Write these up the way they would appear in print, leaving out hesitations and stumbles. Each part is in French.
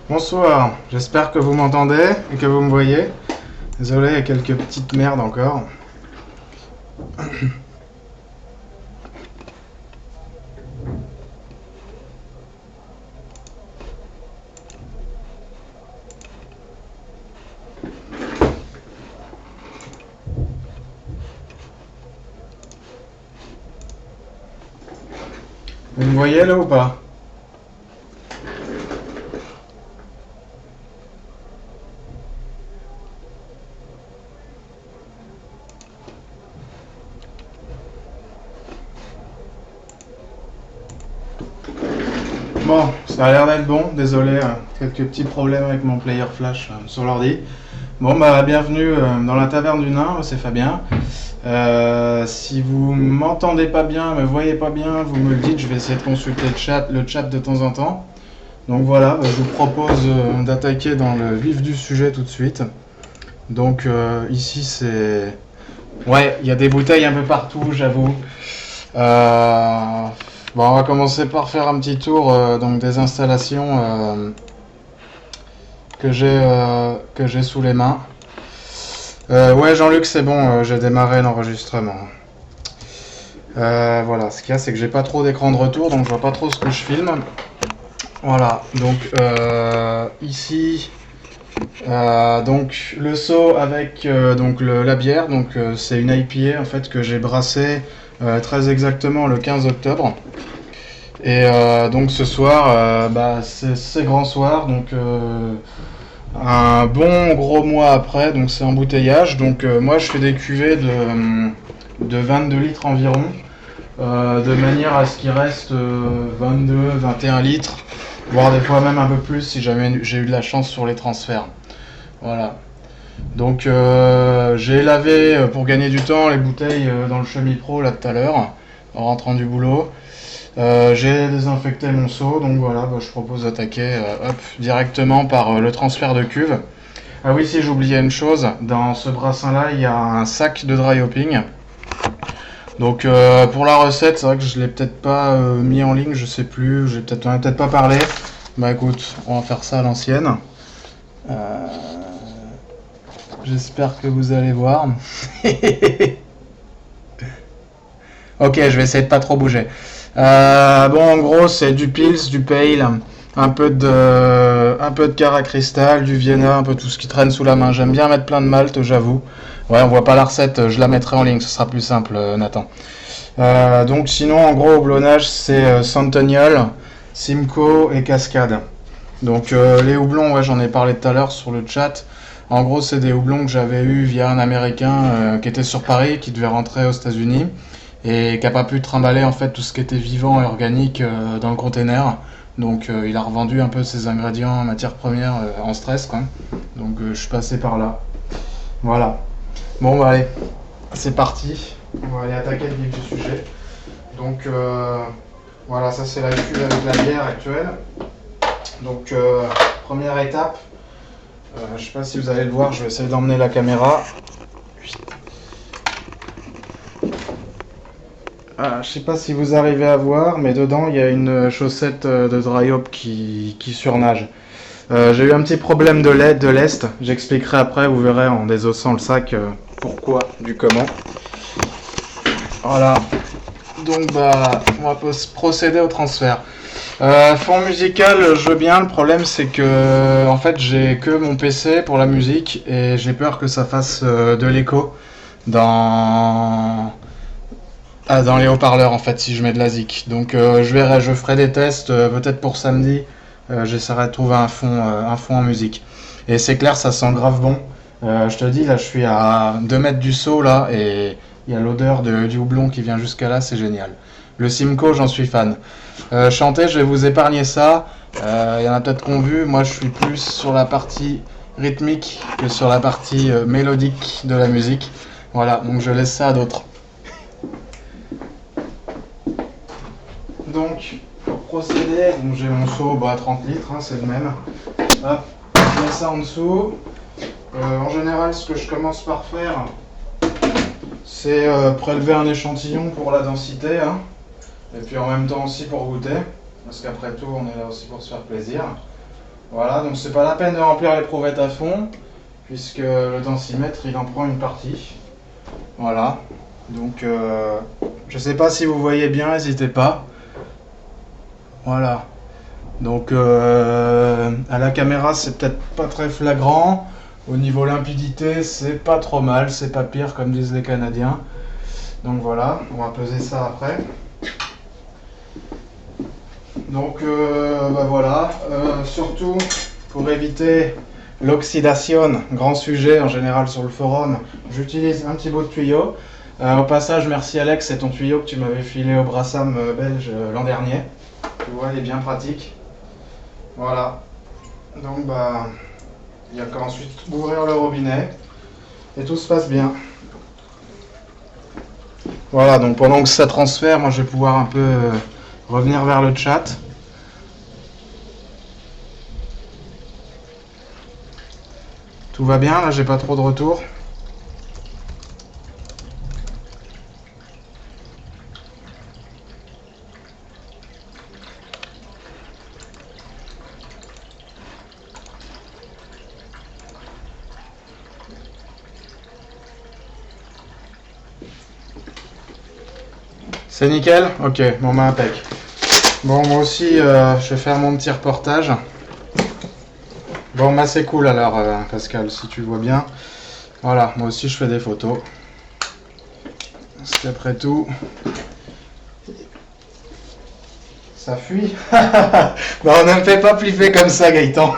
Bonsoir, j'espère que vous m'entendez et que vous me voyez. Désolé, il y a quelques petites merdes encore. Vous me voyez là ou pas? Bon, ça a l'air d'être bon, désolé, quelques petits problèmes avec mon player flash sur l'ordi. Bon bah bienvenue dans la taverne du nain, c'est Fabien. Si vous m'entendez pas bien, me voyez pas bien, vous me le dites, je vais essayer de consulter le chat de temps en temps. Donc voilà, je vous propose d'attaquer dans le vif du sujet tout de suite. Donc ici c'est... Ouais, il y a des bouteilles un peu partout, j'avoue. Bon, on va commencer par faire un petit tour donc des installations que j'ai sous les mains. Ouais, Jean-Luc, c'est bon, j'ai démarré l'enregistrement. Voilà, ce qu'il y a, c'est que j'ai pas trop d'écran de retour, donc je vois pas trop ce que je filme. Voilà, donc ici, donc le seau avec donc la bière, donc c'est une IPA en fait que j'ai brassée très exactement le 15 octobre. Et donc ce soir, c'est grand soir, donc un bon gros mois après, donc c'est embouteillage. Donc moi je fais des cuvées de 22 litres environ, de manière à ce qu'il reste 22, 21 litres, voire des fois même un peu plus si jamais j'ai eu de la chance sur les transferts. Voilà. Donc j'ai lavé pour gagner du temps les bouteilles dans le Chemi-Pro là tout à l'heure, en rentrant du boulot. J'ai désinfecté mon seau, donc voilà, je propose d'attaquer directement par le transfert de cuve. Ah oui, si j'oubliais une chose, dans ce brassin-là, il y a un sac de dry hopping. Donc pour la recette, c'est vrai que je l'ai peut-être pas mis en ligne, je sais plus, on a peut-être pas parlé. Bah écoute, on va faire ça à l'ancienne. J'espère que vous allez voir. Ok, je vais essayer de pas trop bouger. Bon, en gros, c'est du Pils, du Pale, un peu de Cara Cristal, du Vienna, un peu tout ce qui traîne sous la main. J'aime bien mettre plein de malt, j'avoue. Ouais, on voit pas la recette, je la mettrai en ligne, ce sera plus simple, Nathan. Donc, sinon, en gros, au blonnage, c'est Centennial, Simcoe et Cascade. Donc, les houblons, ouais, j'en ai parlé tout à l'heure sur le chat. En gros, c'est des houblons que j'avais eu via un Américain qui était sur Paris, qui devait rentrer aux États-Unis et qui n'a pas pu trimballer en fait tout ce qui était vivant et organique dans le container. Donc il a revendu un peu ses ingrédients, matières premières en stress quoi. Donc je suis passé par là. Voilà. Bon bah allez, c'est parti. On va aller attaquer le vif du sujet. Donc voilà, ça c'est la cuve avec la bière actuelle. Donc première étape, je sais pas si vous allez le voir, je vais essayer d'emmener la caméra. Je sais pas si vous arrivez à voir, mais dedans il y a une chaussette de dry hop qui surnage. J'ai eu un petit problème de lest, j'expliquerai après, vous verrez en désossant le sac pourquoi, du comment. Voilà, donc on va procéder au transfert. Fond musical, je veux bien, le problème c'est que en fait j'ai que mon PC pour la musique et j'ai peur que ça fasse de l'écho dans... dans les haut-parleurs en fait si je mets de la zik. Donc je ferai des tests peut-être pour samedi. J'essaierai de trouver un fond en musique. Et c'est clair, ça sent grave bon. Je te dis là, je suis à 2 mètres du seau là et il y a l'odeur du houblon qui vient jusqu'à là, c'est génial. Le Simcoe, j'en suis fan. Chanter, je vais vous épargner ça. Il y en a peut-être qui ont vu. Moi, je suis plus sur la partie rythmique que sur la partie mélodique de la musique. Voilà, donc je laisse ça à d'autres. Donc, pour procéder, donc j'ai mon seau à 30 litres, hein, c'est le même. Hop, je mets ça en dessous. En général, ce que je commence par faire, c'est prélever un échantillon pour la densité, hein, et puis en même temps aussi pour goûter, parce qu'après tout, on est là aussi pour se faire plaisir. Voilà, donc c'est pas la peine de remplir l'éprouvette à fond, puisque le densimètre il en prend une partie. Voilà, donc je sais pas si vous voyez bien, n'hésitez pas. Voilà, donc à la caméra c'est peut-être pas très flagrant. Au niveau limpidité, c'est pas trop mal, c'est pas pire comme disent les Canadiens. Donc voilà, on va peser ça après. Donc bah voilà, surtout pour éviter l'oxydation, grand sujet en général sur le forum, j'utilise un petit bout de tuyau. Au passage, merci Alex, c'est ton tuyau que tu m'avais filé au Brassam belge l'an dernier. Tu vois, il est bien pratique. Voilà. Donc bah, il n'y a qu'à ensuite ouvrir le robinet et tout se passe bien. Voilà, donc pendant que ça transfère, moi je vais pouvoir un peu revenir vers le chat. Tout va bien, là j'ai pas trop de retour. C'est nickel? Ok, bon bah impec. Bon, moi aussi je vais faire mon petit reportage. Bon bah c'est cool alors Pascal, si tu vois bien. Voilà, moi aussi je fais des photos. Parce qu'après tout, ça fuit. Non, ne me fais pas flipper comme ça Gaëtan.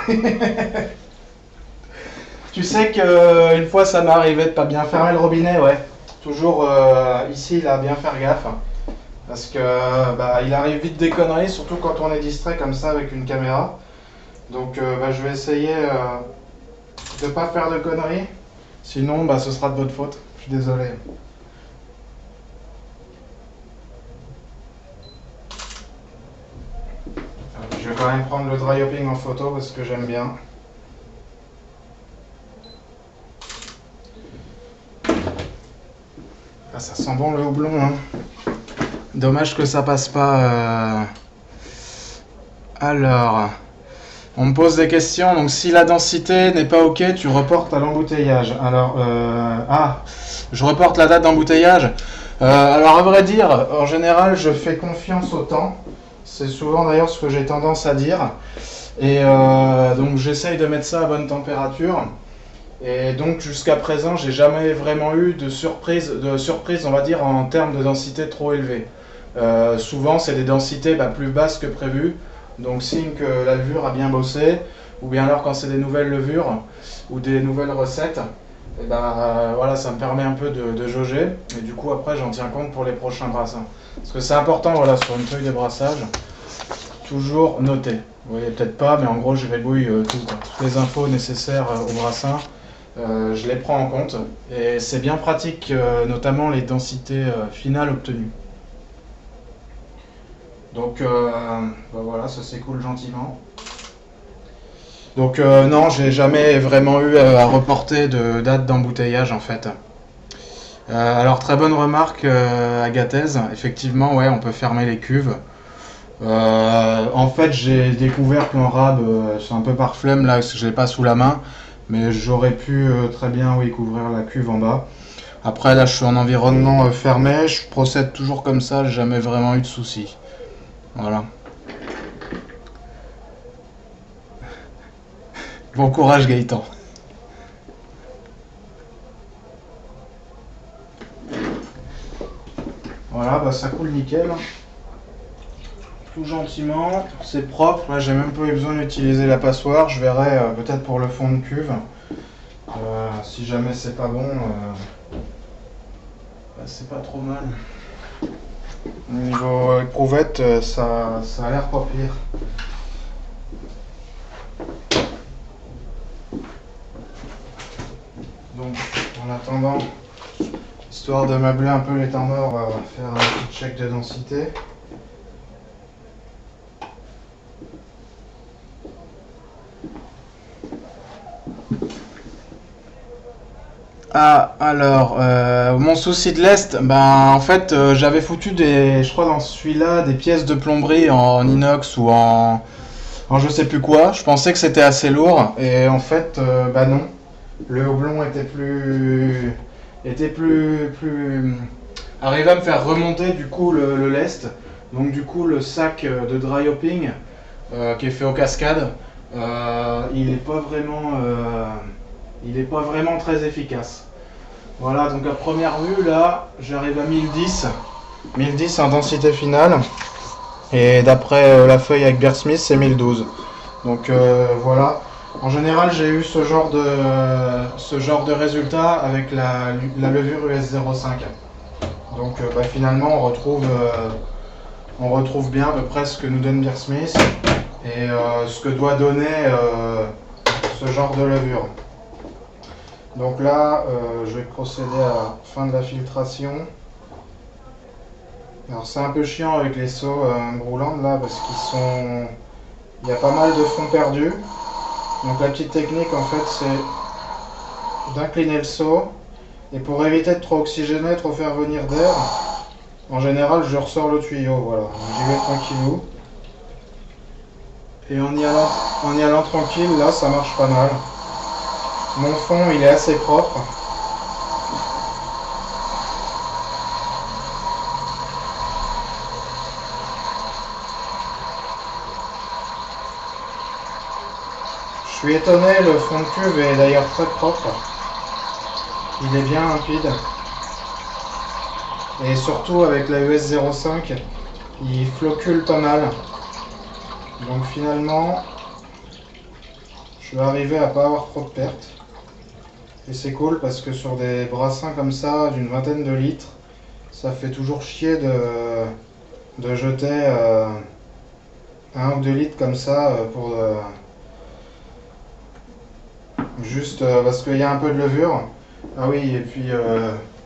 Tu sais qu'une fois ça m'est arrivé de pas bien fermer le robinet, ouais. Toujours ici là, bien faire gaffe. Parce que bah, il arrive vite des conneries, surtout quand on est distrait comme ça avec une caméra. Donc bah, je vais essayer de pas faire de conneries. Sinon bah, ce sera de votre faute. Je suis désolé. Je vais quand même prendre le dry hopping en photo parce que j'aime bien. Ah, ça sent bon le houblon, hein. Dommage que ça passe pas. Alors, on me pose des questions. Donc, si la densité n'est pas OK, tu reportes à l'embouteillage. Alors, je reporte la date d'embouteillage. Alors, à vrai dire, en général, je fais confiance au temps. C'est souvent d'ailleurs ce que j'ai tendance à dire. Et donc, j'essaye de mettre ça à bonne température. Et donc, jusqu'à présent, j'ai jamais vraiment eu de surprise, on va dire, en termes de densité trop élevée. Souvent, c'est des densités plus basses que prévu. Donc, signe que la levure a bien bossé. Ou bien alors, quand c'est des nouvelles levures ou des nouvelles recettes, et voilà, ça me permet un peu de jauger. Et du coup, après, j'en tiens compte pour les prochains brassins. Parce que c'est important, voilà, sur une feuille de brassage, toujours noter. Vous voyez peut-être pas, mais en gros, je rébouille toutes les infos nécessaires au brassin. Je les prends en compte. Et c'est bien pratique, notamment les densités finales obtenues. Donc voilà, ça s'écoule gentiment. Donc non, j'ai jamais vraiment eu à reporter de date d'embouteillage en fait. Alors très bonne remarque Agathez, effectivement ouais on peut fermer les cuves. En fait j'ai découvert qu'en rab, c'est un peu par flemme là parce que je l'ai pas sous la main, mais j'aurais pu très bien oui, couvrir la cuve en bas. Après là je suis en environnement fermé, je procède toujours comme ça, j'ai jamais vraiment eu de soucis. Voilà. Bon courage Gaëtan. Voilà, bah ça coule nickel. Tout gentiment, c'est propre. Là, j'ai même pas eu besoin d'utiliser la passoire. Je verrai peut-être pour le fond de cuve. Si jamais c'est pas bon, c'est pas trop mal. Au niveau éprouvette, ça a l'air pas pire. Donc, en attendant, histoire de meubler un peu les temps morts, on va faire un petit check de densité. Ah, alors, mon souci de l'Est, en fait, j'avais foutu je crois dans celui-là, des pièces de plomberie en inox ou en Alors je sais plus quoi, je pensais que c'était assez lourd et en fait bah non. Le houblon était plus arrivait à me faire remonter du coup le lest. Donc du coup le sac de dry hopping qui est fait aux cascades, il est pas vraiment très efficace. Voilà, donc à première vue là, j'arrive à 1010 intensité finale et d'après la feuille avec Bear Smith c'est 1012. Donc voilà. En général, j'ai eu ce genre de résultat avec la levure US05. Donc bah, finalement, on retrouve bien à peu près ce que nous donne Bear Smith et ce que doit donner ce genre de levure. Donc là, je vais procéder à la fin de la filtration. Alors c'est un peu chiant avec les seaux Brouland là parce il y a pas mal de fond perdu. Donc la petite technique en fait c'est d'incliner le seau et pour éviter de trop oxygéner, trop faire venir d'air, en général je ressors le tuyau, voilà. Donc, j'y vais tranquillou. Et en y allant tranquille, là ça marche pas mal. Mon fond il est assez propre. Je suis étonné, le fond de cuve est d'ailleurs très propre. Il est bien limpide. Et surtout avec la US05, il floccule pas mal. Donc finalement, je vais arriver à pas avoir trop de pertes. Et c'est cool parce que sur des brassins comme ça, d'une vingtaine de litres, ça fait toujours chier de jeter 1 ou 2 litres comme ça juste parce qu'il y a un peu de levure. Ah oui, et puis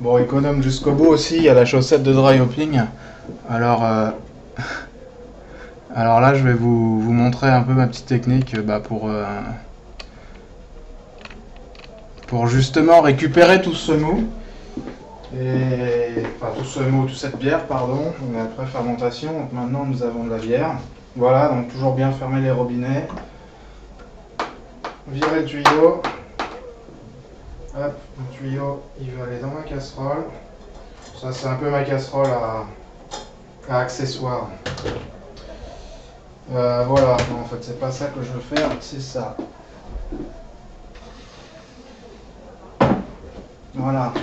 bon, économe jusqu'au bout aussi, il y a la chaussette de dry hopping. Alors, alors là, je vais vous montrer un peu ma petite technique pour justement récupérer tout ce mou. Enfin, tout ce mou, toute cette bière, pardon. On est après fermentation, donc maintenant nous avons de la bière. Voilà, donc toujours bien fermer les robinets. Virer le tuyau. Hop, le tuyau, il va aller dans ma casserole. Ça, c'est un peu ma casserole à accessoires. Voilà, non, en fait, c'est pas ça que je veux faire, c'est ça. Voilà.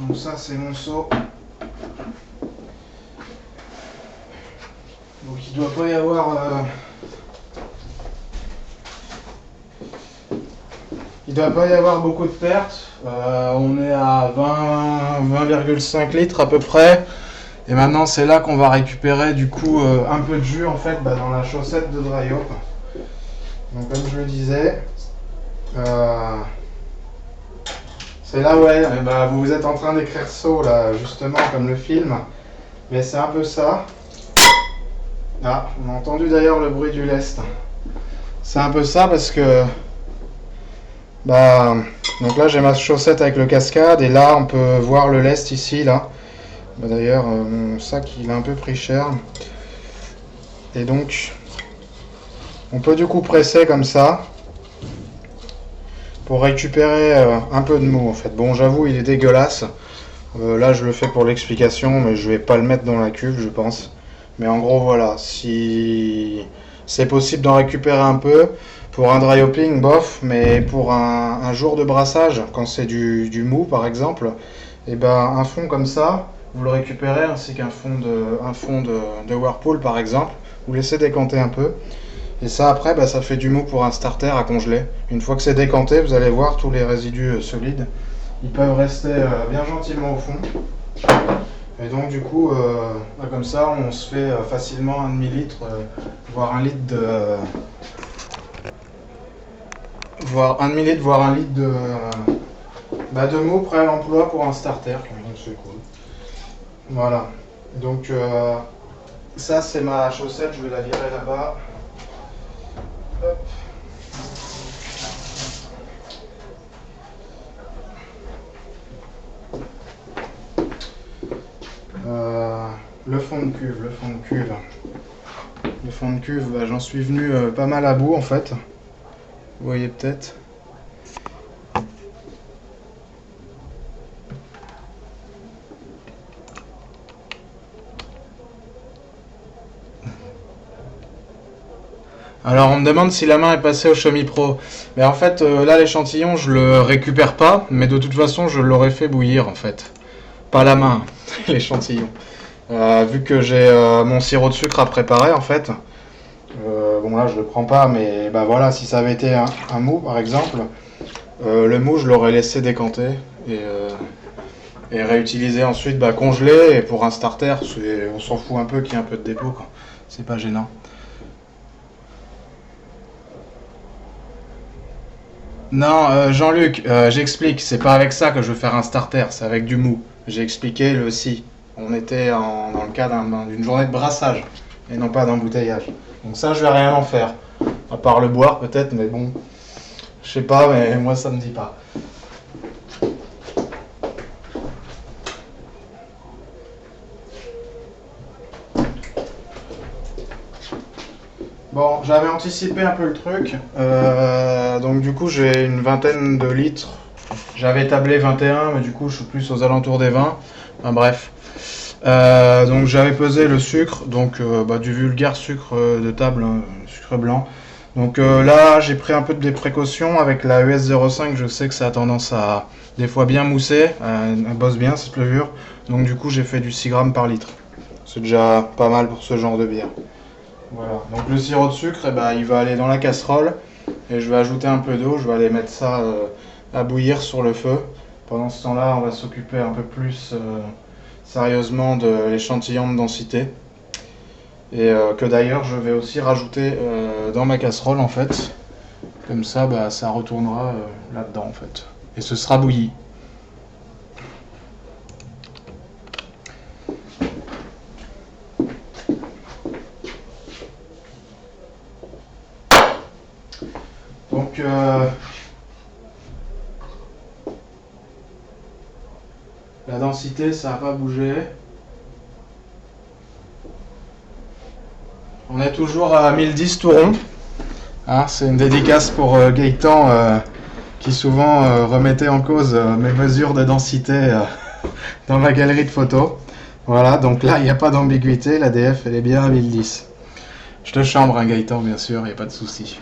Donc ça, c'est mon seau. Donc il doit pas y avoir... il doit pas y avoir beaucoup de pertes. On est à 20,5 litres à peu près. Et maintenant, c'est là qu'on va récupérer du coup un peu de jus en fait dans la chaussette de dry hop. Donc comme je le disais, c'est là ouais, vous êtes en train d'écrire saut là justement comme le film, mais c'est un peu ça. Ah, on a entendu d'ailleurs le bruit du lest. C'est un peu ça parce que donc là j'ai ma chaussette avec le cascade et là on peut voir le lest ici là. D'ailleurs mon sac il a un peu pris cher. Et donc on peut du coup presser comme ça pour récupérer un peu de mou en fait. Bon j'avoue il est dégueulasse. Là je le fais pour l'explication mais je vais pas le mettre dans la cuve je pense. Mais en gros voilà, si c'est possible d'en récupérer un peu. Pour un dry hopping, bof, mais pour un jour de brassage, quand c'est du mou par exemple, et un fond comme ça, vous le récupérez ainsi qu'un fond de Whirlpool par exemple, vous laissez décanter un peu, et ça après ça fait du mou pour un starter à congeler. Une fois que c'est décanté, vous allez voir tous les résidus solides, ils peuvent rester bien gentiment au fond. Et donc du coup, comme ça, on se fait facilement un demi-litre, voire un litre voire un demi-litre, voire un litre de mou prêt à l'emploi pour un starter. Donc c'est cool. Voilà. Donc ça c'est ma chaussette, je vais la virer là-bas. Hop. Le fond de cuve. le fond de cuve, bah, j'en suis venu pas mal à bout en fait. Vous voyez peut-être. Alors on me demande si la main est passée au Xiaomi Pro. Mais en fait là l'échantillon je le récupère pas, mais de toute façon je l'aurais fait bouillir en fait. Pas la main, l'échantillon. Vu que j'ai mon sirop de sucre à préparer en fait. Bon là je le prends pas, mais bah voilà, si ça avait été un mou par exemple, le mou je l'aurais laissé décanter et réutiliser ensuite bah, congelé, et pour un starter, on s'en fout un peu qu'il y ait un peu de dépôt quoi. C'est pas gênant. Non, Jean-Luc, j'explique, c'est pas avec ça que je veux faire un starter, c'est avec du mou. J'ai expliqué le si. On était dans le cas d'une journée de brassage et non pas d'embouteillage. Donc ça, je vais rien en faire. À part le boire peut-être, mais bon, je sais pas, mais moi ça me dit pas. Bon, j'avais anticipé un peu le truc, donc du coup j'ai une vingtaine de litres. J'avais tablé 21, mais du coup je suis plus aux alentours des 20. Enfin, bref. Donc j'avais pesé le sucre, donc bah, du vulgaire sucre de table, hein, sucre blanc. Donc là j'ai pris un peu des précautions avec la US05, je sais que ça a tendance à des fois bien mousser, elle bosse bien cette levure. Donc du coup j'ai fait du 6 grammes par litre. C'est déjà pas mal pour ce genre de bière. Voilà, donc le sirop de sucre, eh ben, il va aller dans la casserole et je vais ajouter un peu d'eau, je vais aller mettre ça à bouillir sur le feu. Pendant ce temps-là, on va s'occuper un peu plus sérieusement de l'échantillon de densité. Et que d'ailleurs, je vais aussi rajouter dans ma casserole en fait. Comme ça, bah, ça retournera là-dedans en fait. Et ce sera bouilli. Donc la densité, ça n'a pas bougé. On est toujours à 1010 tout rond. Hein, c'est une dédicace pour Gaëtan qui souvent remettait en cause mes mesures de densité dans ma galerie de photos. Voilà, donc là, il n'y a pas d'ambiguïté, la DF, elle est bien à 1010. Je te chambre, hein, Gaëtan, bien sûr, il n'y a pas de souci.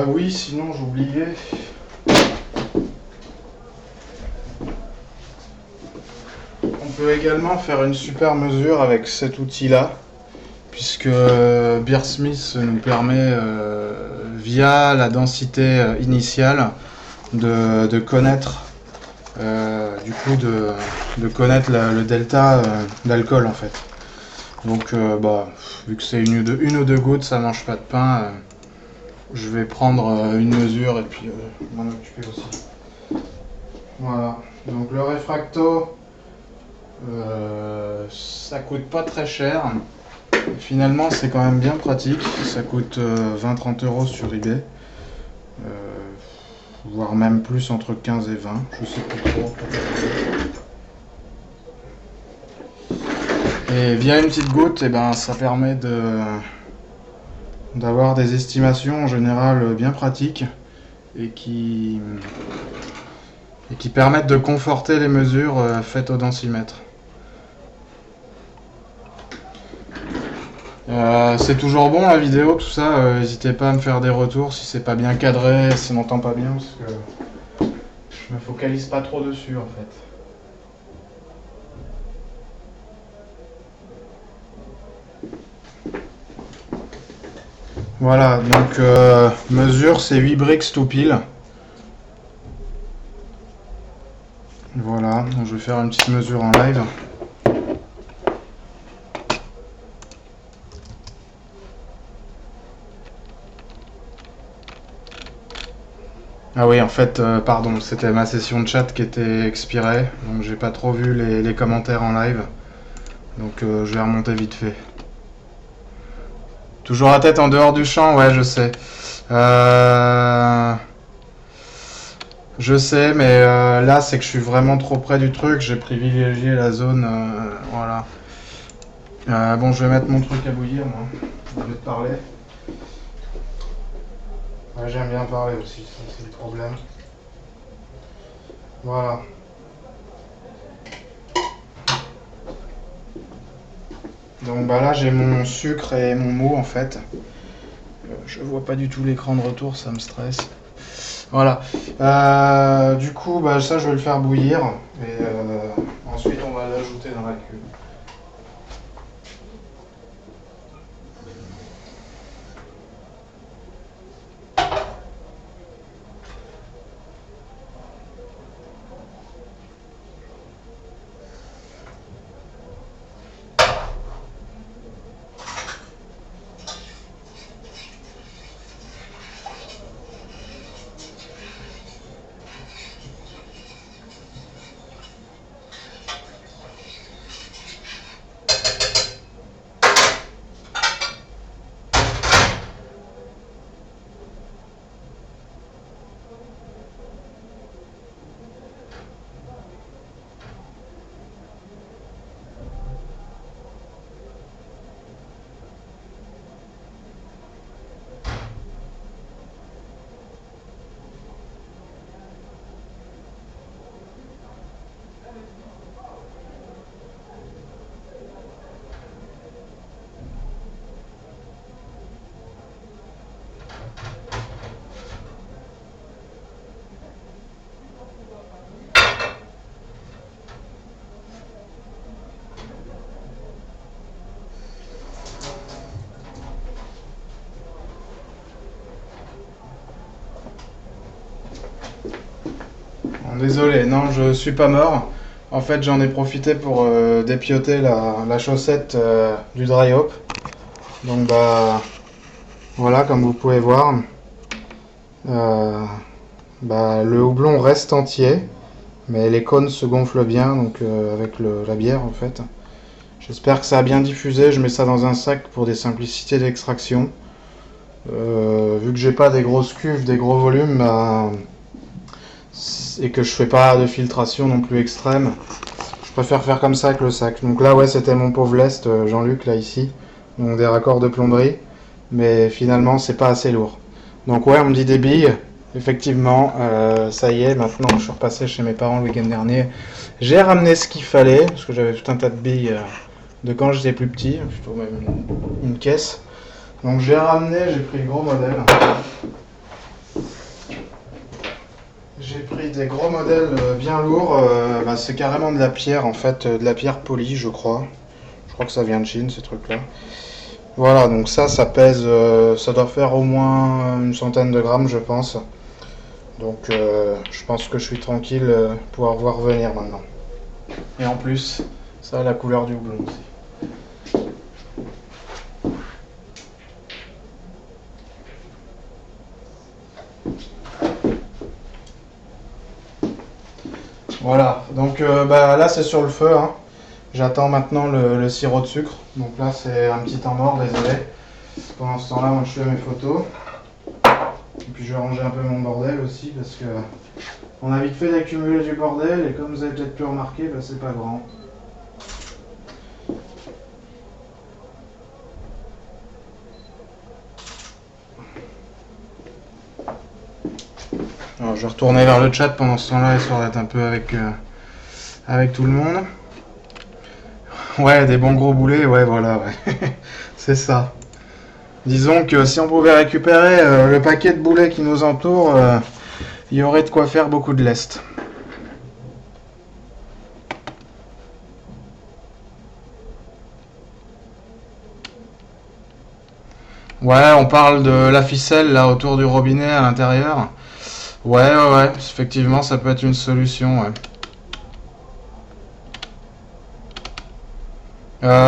Oui, sinon j'oubliais. On peut également faire une super mesure avec cet outil-là, puisque Beersmith nous permet, via la densité initiale, de connaître, du coup, de connaître le delta d'alcool en fait. Donc, bah, vu que c'est une ou deux gouttes, ça mange pas de pain. Je vais prendre une mesure et puis m'en occuper aussi. Voilà, donc le réfracto, ça coûte pas très cher. Finalement, c'est quand même bien pratique. Ça coûte 20-30 euros sur eBay, voire même plus, entre 15 et 20, je sais plus trop. Et via une petite goutte, et ben, ça permet d'avoir des estimations en général bien pratiques et qui permettent de conforter les mesures faites au densimètre. C'est toujours bon la vidéo, tout ça, n'hésitez pas à me faire des retours si c'est pas bien cadré, si on n'entend pas bien, parce que je me focalise pas trop dessus en fait. Voilà, donc mesure, c'est 8 briques tout pile. Voilà, donc je vais faire une petite mesure en live. Ah oui, en fait, pardon, c'était ma session de chat qui était expirée, donc j'ai pas trop vu les commentaires en live. Donc je vais remonter vite fait. Toujours la tête en dehors du champ, ouais, je sais. Je sais, mais là, c'est que je suis vraiment trop près du truc. J'ai privilégié la zone. Voilà. Bon, je vais mettre mon truc à bouillir, moi. Je vais te parler. Ouais, j'aime bien parler aussi, ça, c'est le problème. Voilà. Donc bah là, j'ai mon sucre et mon mou en fait. Je vois pas du tout l'écran de retour, ça me stresse. Voilà. Du coup, bah ça, je vais le faire bouillir. Et ensuite, on va l'ajouter dans la cuve. Bon, désolé, non, je suis pas mort. En fait, j'en ai profité pour dépioter la chaussette du dry hop. Donc bah voilà, comme vous pouvez voir, euh, bah, le houblon reste entier, mais les cônes se gonflent bien, donc avec la bière en fait. J'espère que ça a bien diffusé. Je mets ça dans un sac pour des simplicités d'extraction. Vu que j'ai pas des grosses cuves, des gros volumes, bah, et que je fais pas de filtration non plus extrême, je préfère faire comme ça avec le sac. Donc là, ouais, c'était mon pauvre lest, Jean-Luc, là, ici. Donc des raccords de plomberie. Mais finalement, c'est pas assez lourd. Donc ouais, on me dit des billes. Effectivement, ça y est, maintenant, je suis repassé chez mes parents le week-end dernier. J'ai ramené ce qu'il fallait, parce que j'avais tout un tas de billes de quand j'étais plus petit, plutôt même une caisse. Donc j'ai ramené, j'ai pris le gros modèle. J'ai pris des gros modèles bien lourds. Bah, c'est carrément de la pierre en fait, de la pierre polie, je crois. Je crois que ça vient de Chine, ces trucs-là. Voilà, donc ça pèse, ça doit faire au moins une centaine de grammes, je pense. Donc je pense que je suis tranquille, pouvoir voir venir maintenant. Et en plus, ça a la couleur du houblon aussi. Voilà, donc bah, là c'est sur le feu, hein. J'attends maintenant le sirop de sucre. Donc là c'est un petit temps mort, désolé. Pendant ce temps-là, moi je fais mes photos. Et puis je vais ranger un peu mon bordel aussi parce que on a vite fait d'accumuler du bordel et comme vous avez peut-être pu remarquer, bah, c'est pas grand. Alors je vais retourner vers le chat pendant ce temps-là histoire d'être un peu avec tout le monde. Ouais, des bons gros boulets, ouais voilà, ouais. C'est ça. Disons que si on pouvait récupérer le paquet de boulets qui nous entoure, il y aurait de quoi faire beaucoup de lest. Ouais, on parle de la ficelle là autour du robinet à l'intérieur. Ouais, effectivement, ça peut être une solution, ouais.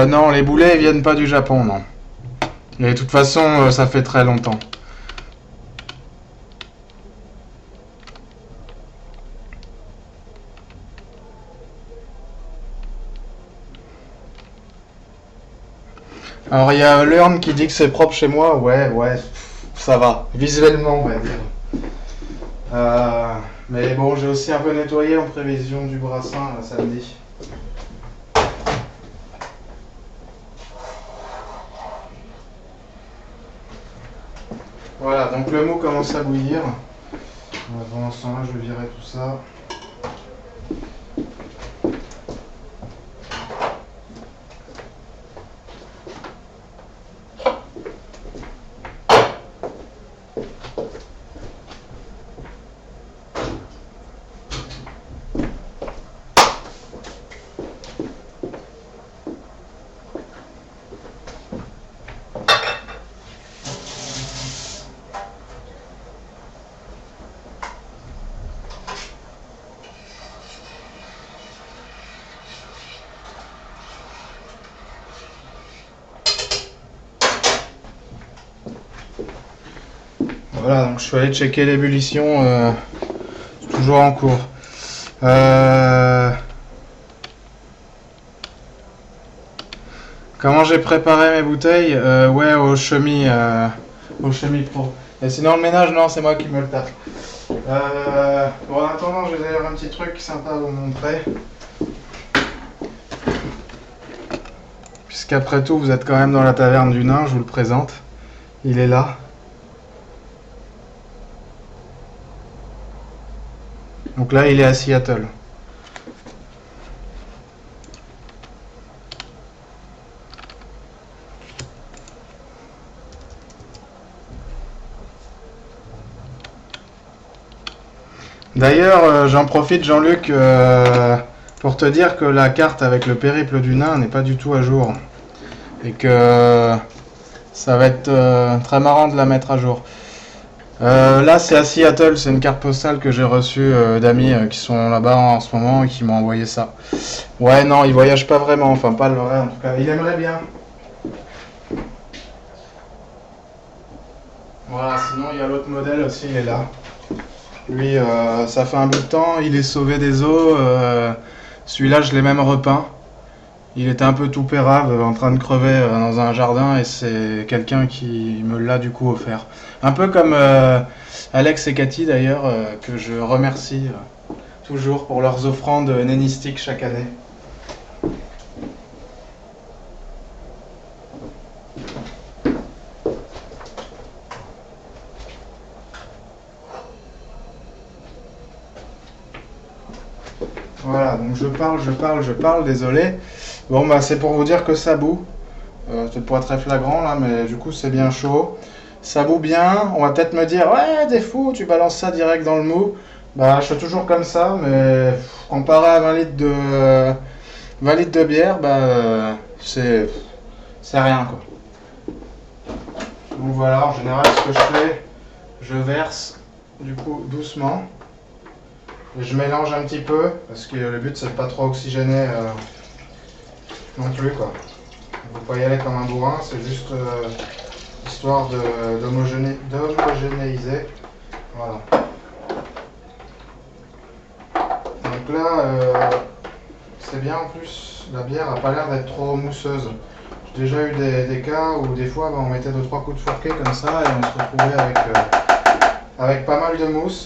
Non, les boulets ils viennent pas du Japon, non. Et de toute façon, ça fait très longtemps. Alors il y a Learn qui dit que c'est propre chez moi. Ouais, ça va. Visuellement, on va dire. Mais bon, j'ai aussi un peu nettoyé en prévision du brassin samedi. Voilà, donc le mou commence à bouillir. Pendant ce temps-là, je vais virer tout ça. Voilà, donc je suis allé checker l'ébullition, c'est toujours en cours. Comment j'ai préparé mes bouteilles? Ouais, au chemis pro. Et sinon le ménage, non, c'est moi qui me le tape. Bon, en attendant, j'ai d'ailleurs un petit truc sympa à vous montrer. Puisqu'après tout, vous êtes quand même dans la taverne du nain, je vous le présente. Il est là. Donc là, il est à Seattle. D'ailleurs, j'en profite, Jean-Luc, pour te dire que la carte avec le périple du nain n'est pas du tout à jour. Et que ça va être très marrant de la mettre à jour. Là, c'est à Seattle, c'est une carte postale que j'ai reçue d'amis qui sont là-bas en ce moment et qui m'ont envoyé ça. Ouais, non, il voyage pas vraiment, enfin pas le vrai en tout cas. Il aimerait bien. Voilà, sinon il y a l'autre modèle aussi, il est là. Lui, ça fait un bout de temps, il est sauvé des eaux. Celui-là, je l'ai même repeint. Il était un peu tout pérave, en train de crever dans un jardin, et c'est quelqu'un qui me l'a du coup offert. Un peu comme Alex et Cathy d'ailleurs, que je remercie toujours pour leurs offrandes nénistiques chaque année. Voilà, donc je parle, désolé. Bon, bah c'est pour vous dire que ça bout. C'est pour être très flagrant là, mais du coup c'est bien chaud. Ça bout bien. On va peut-être me dire, ouais, t'es fou, tu balances ça direct dans le mou. Bah, je suis toujours comme ça, mais comparé à 20 litres de bière, bah, c'est rien quoi. Donc voilà, en général, ce que je fais, je verse du coup doucement. Et je mélange un petit peu, parce que le but c'est de pas trop oxygéner non plus quoi. Il ne faut pas y aller comme un bourrin, c'est juste histoire d'homogénéiser. Voilà. Donc là, c'est bien en plus, la bière n'a pas l'air d'être trop mousseuse. J'ai déjà eu des cas où des fois on mettait 2-3 coups de fourquet comme ça et on se retrouvait avec pas mal de mousse.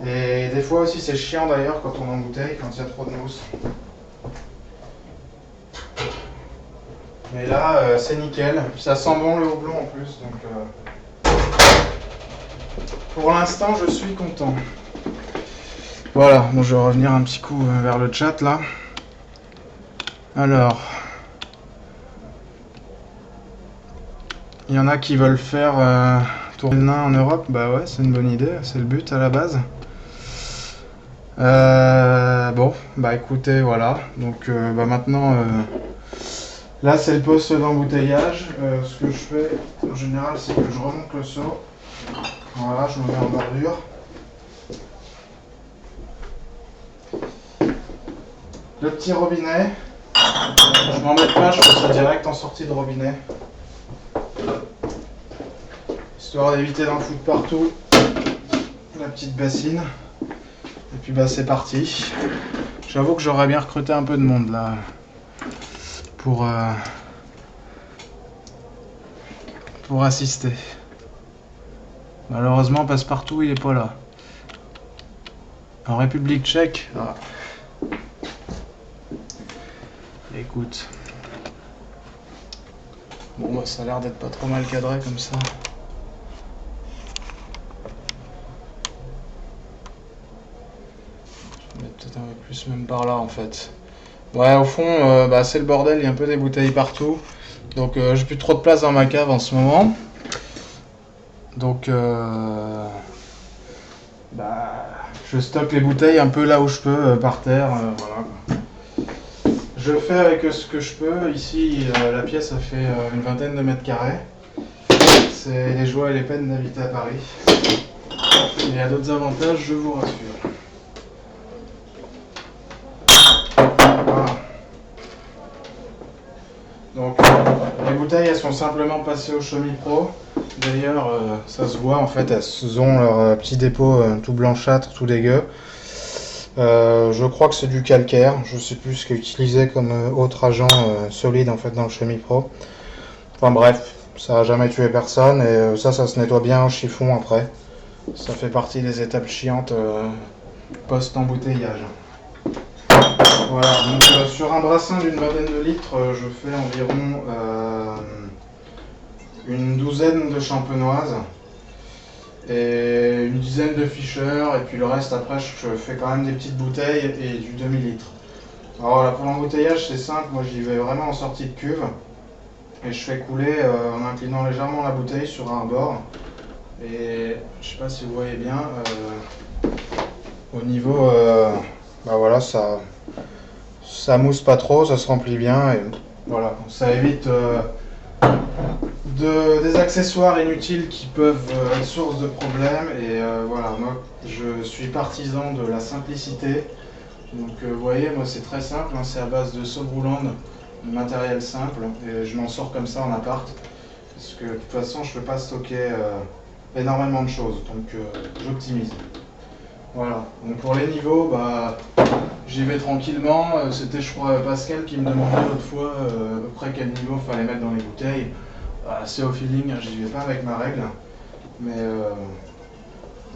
Et des fois aussi c'est chiant d'ailleurs quand on embouteille, quand il y a trop de mousse. Mais là c'est nickel, ça sent bon le houblon en plus, donc pour l'instant je suis content. Voilà, bon, je vais revenir un petit coup vers le chat là. Alors, il y en a qui veulent faire tourner le nain en Europe, bah ouais c'est une bonne idée, c'est le but à la base. Bon, bah écoutez, voilà, donc bah maintenant, là c'est le poste d'embouteillage. Ce que je fais en général, c'est que je remonte le seau, voilà, je me mets en bordure. Le petit robinet, je m'embête pas, je fais ça direct en sortie de robinet. Histoire d'éviter d'en foutre partout. La petite bassine. Et puis bah c'est parti. J'avoue que j'aurais bien recruté un peu de monde là pour assister. Malheureusement Passepartout il est pas là. En République tchèque. Ah. Écoute. Bon bah ça a l'air d'être pas trop mal cadré comme ça. Je vais mettre peut-être un peu plus même par là en fait. Ouais au fond bah, c'est le bordel, il y a un peu des bouteilles partout. Donc j'ai plus trop de place dans ma cave en ce moment. Donc bah, je stocke les bouteilles un peu là où je peux par terre. Voilà. Je fais avec ce que je peux. Ici, la pièce a fait une vingtaine de mètres carrés. C'est les joies et les peines d'habiter à Paris. Il y a d'autres avantages, je vous rassure. Voilà. Donc, les bouteilles, elles sont simplement passées au Chemi Pro. D'ailleurs, ça se voit, en fait, elles ont leur petit dépôt tout blanchâtre, tout dégueu. Je crois que c'est du calcaire, je sais plus ce qu'est utilisé comme autre agent solide en fait dans le Chemi Pro. Enfin bref, ça a jamais tué personne et ça se nettoie bien au chiffon après. Ça fait partie des étapes chiantes post-embouteillage. Voilà, donc sur un brassin d'une vingtaine de litres, je fais environ une douzaine de champenoises et une dizaine de Fischer, et puis le reste après je fais quand même des petites bouteilles et du demi-litre. Alors voilà, pour l'embouteillage c'est simple, moi j'y vais vraiment en sortie de cuve et je fais couler en inclinant légèrement la bouteille sur un bord, et je sais pas si vous voyez bien au niveau bah voilà, ça mousse pas trop, ça se remplit bien et voilà, ça évite des accessoires inutiles qui peuvent être source de problèmes. Et voilà, moi je suis partisan de la simplicité. Donc vous voyez, moi c'est très simple, hein, c'est à base de Sobrouland, de matériel simple, et je m'en sors comme ça en appart. Parce que de toute façon je ne peux pas stocker énormément de choses, donc j'optimise. Voilà, donc pour les niveaux, bah, j'y vais tranquillement. C'était je crois Pascal qui me demandait l'autre fois à peu près quel niveau fallait mettre dans les bouteilles. C'est au feeling, j'y vais pas avec ma règle, mais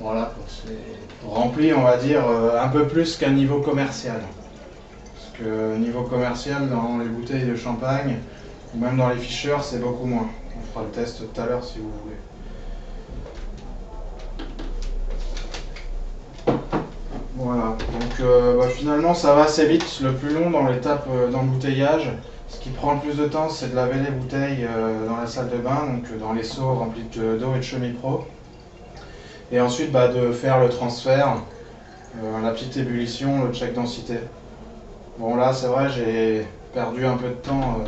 voilà, c'est rempli, on va dire, un peu plus qu'un niveau commercial. Parce que niveau commercial, dans les bouteilles de champagne, ou même dans les Fischer, c'est beaucoup moins. On fera le test tout à l'heure si vous voulez. Voilà, donc bah, finalement ça va assez vite. Le plus long dans l'étape d'embouteillage, ce qui prend le plus de temps, c'est de laver les bouteilles dans la salle de bain, donc dans les seaux remplis d'eau et de Chemi Pro. Et ensuite bah, de faire le transfert, la petite ébullition, le check densité. Bon là c'est vrai, j'ai perdu un peu de temps,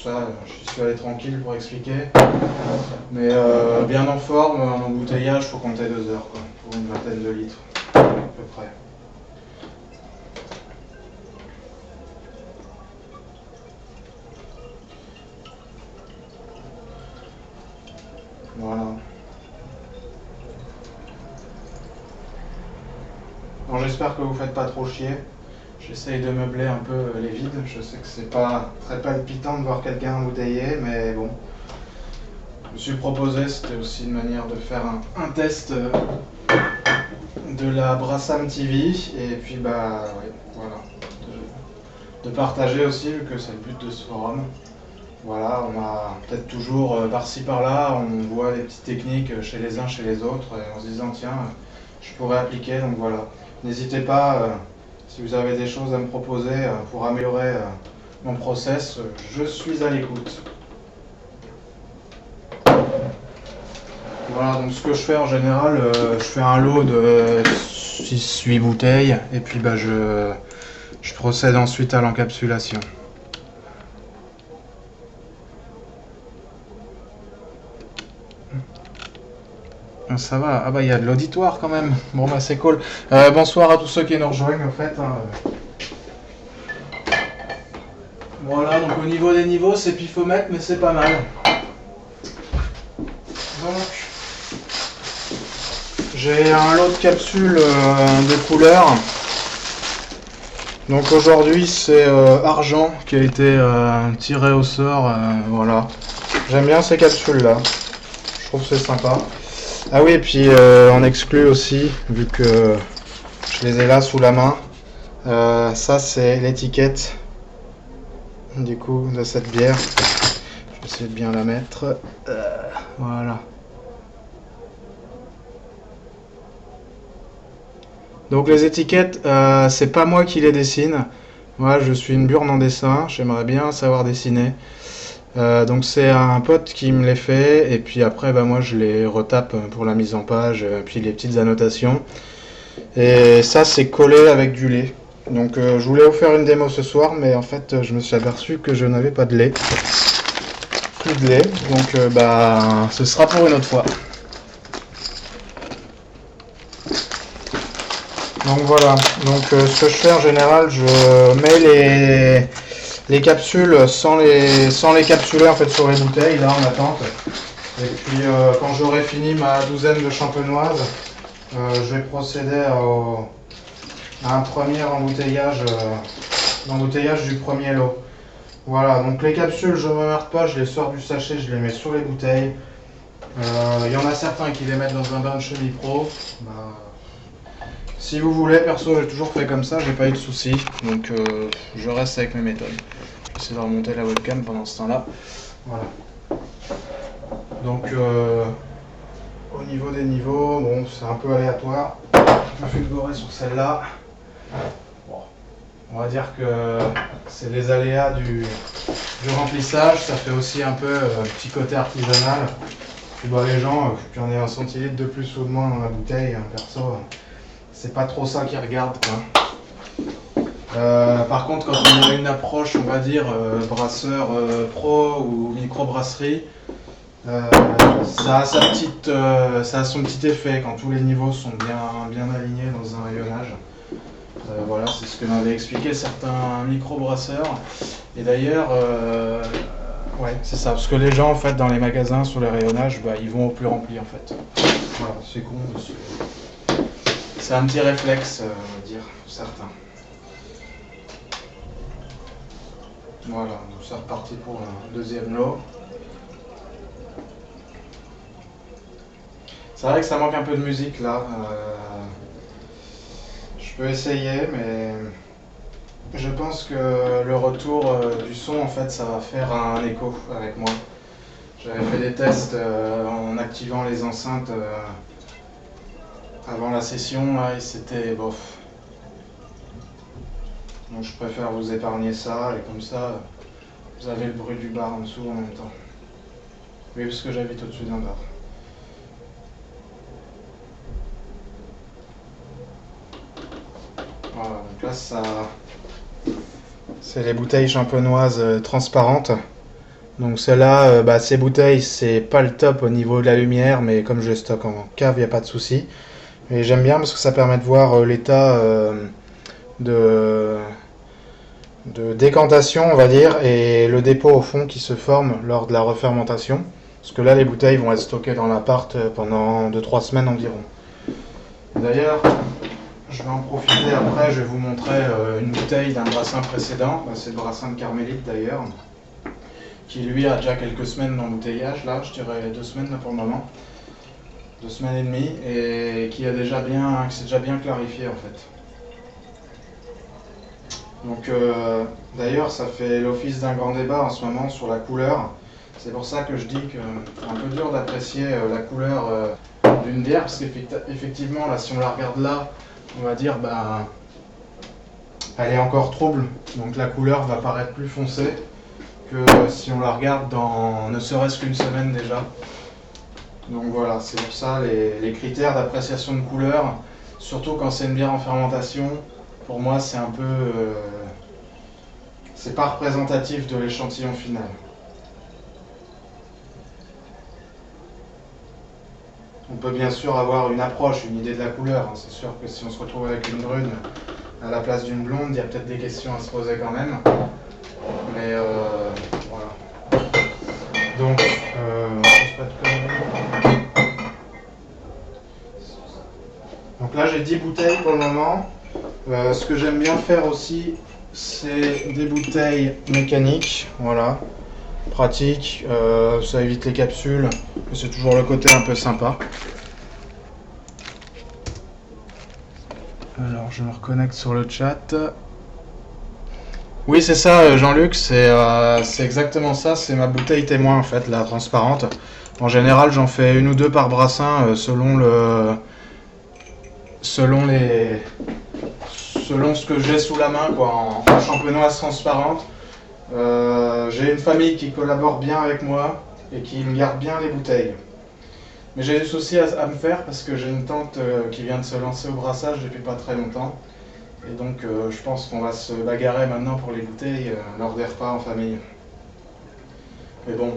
ça je suis allé tranquille pour expliquer. Mais bien en forme, en embouteillage, il faut compter 2 heures quoi, pour une vingtaine de litres à peu près. Voilà. Bon, j'espère que vous ne faites pas trop chier. J'essaye de meubler un peu les vides. Je sais que c'est pas très palpitant de voir quelqu'un embouteillé, mais bon. Je me suis proposé, c'était aussi une manière de faire un test de la Brassam TV. Et puis bah ouais, voilà. De partager aussi, vu que c'est le but de ce forum. Voilà, on a peut-être toujours par-ci par-là, on voit des petites techniques chez les uns, chez les autres, et en se disant tiens, je pourrais appliquer, donc voilà. N'hésitez pas, si vous avez des choses à me proposer pour améliorer mon process, je suis à l'écoute. Voilà, donc ce que je fais en général, je fais un lot de 6-8 bouteilles, et puis bah, je procède ensuite à l'encapsulation. Ça va, ah bah il y a de l'auditoire quand même. Bon bah c'est cool. Bonsoir à tous ceux qui nous rejoignent en fait. Hein. Voilà, donc au niveau des niveaux c'est pifomètre mais c'est pas mal. Donc j'ai un lot de capsules de couleurs. Donc aujourd'hui c'est argent qui a été tiré au sort. Voilà. J'aime bien ces capsules là. Je trouve que c'est sympa. Ah oui, et puis on exclut aussi, vu que Je les ai là sous la main. Ça c'est l'étiquette du coup de cette bière. Je vais essayer de bien la mettre. Voilà. Donc les étiquettes, c'est pas moi qui les dessine. Moi, je suis une burne en dessin. J'aimerais bien savoir dessiner. Donc c'est un pote qui me les fait et puis après bah, moi je les retape pour la mise en page, puis les petites annotations. Et ça c'est collé avec du lait. Donc je voulais vous faire une démo ce soir mais en fait je me suis aperçu que je n'avais pas de lait. Plus de lait, donc bah ce sera pour une autre fois. Donc voilà, donc ce que je fais en général, je mets les capsules sans les capsuler en fait sur les bouteilles là en attente. Et puis quand j'aurai fini ma douzaine de champenoises, je vais procéder à un premier embouteillage, l'embouteillage du premier lot. Voilà, donc les capsules je ne m'emmerde pas, je les sors du sachet, je les mets sur les bouteilles. Il y en a certains qui les mettent dans un bain de semi-pro. Bah, si vous voulez, perso j'ai toujours fait comme ça, j'ai pas eu de soucis. Donc je reste avec mes méthodes. Je vais essayer de remonter la webcam pendant ce temps-là. Voilà. Donc au niveau des niveaux, bon c'est un peu aléatoire. Je me fais gorer sur celle-là. Bon, on va dire que c'est les aléas du remplissage, ça fait aussi un peu petit côté artisanal. Puis bah, les gens, qu'il y en ait un centilitre de plus ou de moins dans la bouteille, perso, c'est pas trop ça qu'ils regardent quoi. Par contre, quand on a une approche, on va dire, brasseur pro ou micro-brasserie, ça a son petit effet quand tous les niveaux sont bien alignés dans un rayonnage. Voilà, c'est ce que m'avaient expliqué certains micro-brasseurs. Et d'ailleurs, ouais, c'est ça, parce que les gens en fait dans les magasins sur les rayonnages, bah, ils vont au plus rempli en fait. Voilà, c'est con, c'est un petit réflexe, on va dire, pour certains. Voilà, donc c'est reparti pour un deuxième lot. C'est vrai que ça manque un peu de musique là. Je peux essayer, mais je pense que le retour du son, en fait, ça va faire un écho avec moi. J'avais fait des tests en activant les enceintes avant la session, là, et c'était bof. Donc je préfère vous épargner ça, et comme ça, vous avez le bruit du bar en dessous en même temps. Oui, parce que j'habite au-dessus d'un bar. Voilà, donc là, ça, c'est les bouteilles champenoises transparentes. Donc celle-là, bah, ces bouteilles, c'est pas le top au niveau de la lumière, mais comme je les stocke en cave, il n'y a pas de souci. Et j'aime bien parce que ça permet de voir l'état de, de décantation, on va dire, et le dépôt au fond qui se forme lors de la refermentation. Parce que là, les bouteilles vont être stockées dans l'appart pendant 2-3 semaines environ. D'ailleurs, je vais en profiter après, je vais vous montrer une bouteille d'un brassin précédent. C'est le brassin de Carmélite d'ailleurs, qui lui a déjà quelques semaines d'embouteillage, là, je dirais 2 semaines là, pour le moment. 2 semaines et demie, et qui s'est déjà bien clarifié en fait. Donc d'ailleurs ça fait l'office d'un grand débat en ce moment sur la couleur. C'est pour ça que je dis que c'est un peu dur d'apprécier la couleur d'une bière, parce qu'effectivement là si on la regarde là, on va dire bah elle est encore trouble, donc la couleur va paraître plus foncée que si on la regarde dans ne serait-ce qu'une semaine déjà. Donc voilà, c'est pour ça les critères d'appréciation de couleur, surtout quand c'est une bière en fermentation, pour moi c'est un peu c'est pas représentatif de l'échantillon final. On peut bien sûr avoir une approche, une idée de la couleur. C'est sûr que si on se retrouve avec une brune à la place d'une blonde, il y a peut-être des questions à se poser quand même. Mais voilà. Donc, donc là j'ai 10 bouteilles pour le moment. Ce que j'aime bien faire aussi, c'est des bouteilles mécaniques. Voilà. Pratique, ça évite les capsules, mais c'est toujours le côté un peu sympa. Alors, je me reconnecte sur le chat. Oui, c'est ça, Jean-Luc, c'est exactement ça. C'est ma bouteille témoin, en fait, la transparente. En général, j'en fais une ou deux par brassin selon les, selon ce que j'ai sous la main, quoi, en champenoise transparente. J'ai une famille qui collabore bien avec moi et qui me garde bien les bouteilles. Mais j'ai des soucis à me faire parce que j'ai une tante qui vient de se lancer au brassage depuis pas très longtemps. Et donc je pense qu'on va se bagarrer maintenant pour les bouteilles lors des repas en famille. Mais bon,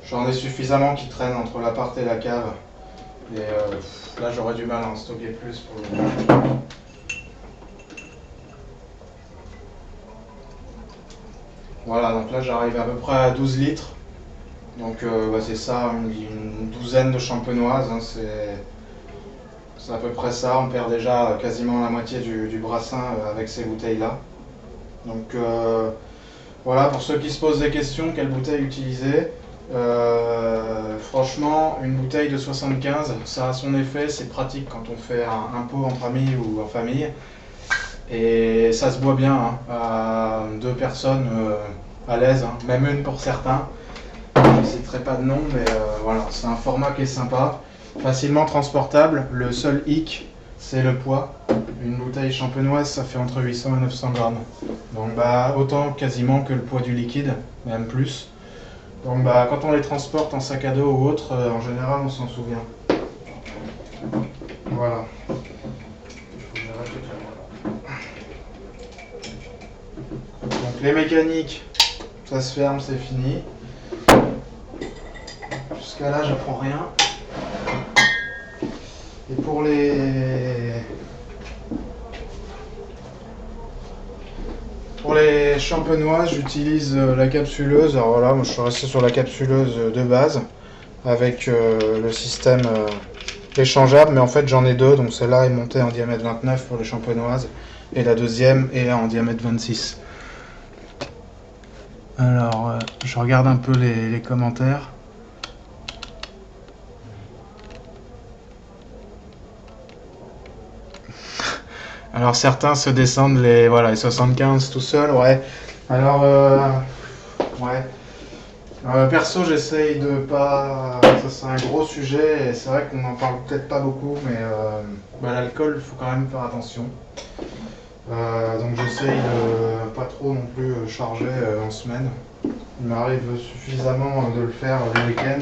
j'en ai suffisamment qui traînent entre l'appart et la cave. Et là j'aurais du mal à en stocker plus pour le moment. Voilà, donc là j'arrive à peu près à 12 litres. Donc c'est ça, une douzaine de champenoises. Hein, c'est à peu près ça. On perd déjà quasiment la moitié du brassin avec ces bouteilles-là. Donc voilà, pour ceux qui se posent des questions, quelle bouteille utiliser? Franchement, une bouteille de 75, ça a son effet, c'est pratique quand on fait un pot entre amis ou en famille. Et ça se boit bien, hein, à deux personnes à l'aise, hein, même une pour certains. Je ne citerai pas de nom, mais voilà, c'est un format qui est sympa, facilement transportable. Le seul hic, c'est le poids. Une bouteille champenoise, ça fait entre 800 et 900 grammes. Donc bah, autant quasiment que le poids du liquide, même plus. Donc bah, quand on les transporte en sac à dos ou autre, en général, on s'en souvient. Voilà. Donc les mécaniques, ça se ferme, c'est fini. Jusqu'à là, j'apprends rien. Et pour les champenoises, j'utilise la capsuleuse. Alors voilà, moi je suis resté sur la capsuleuse de base avec le système échangeable, mais en fait j'en ai deux, donc celle-là est montée en diamètre 29 pour les champenoises et la deuxième est en diamètre 26. Alors, je regarde un peu les commentaires. Alors certains se descendent les 75 tout seul, ouais. Alors ouais. Perso, j'essaye de pas. Ça c'est un gros sujet et c'est vrai qu'on en parle peut-être pas beaucoup, mais l'alcool, il faut quand même faire attention. Donc j'essaye de pas trop non plus charger en semaine. Il m'arrive suffisamment de le faire le week-end.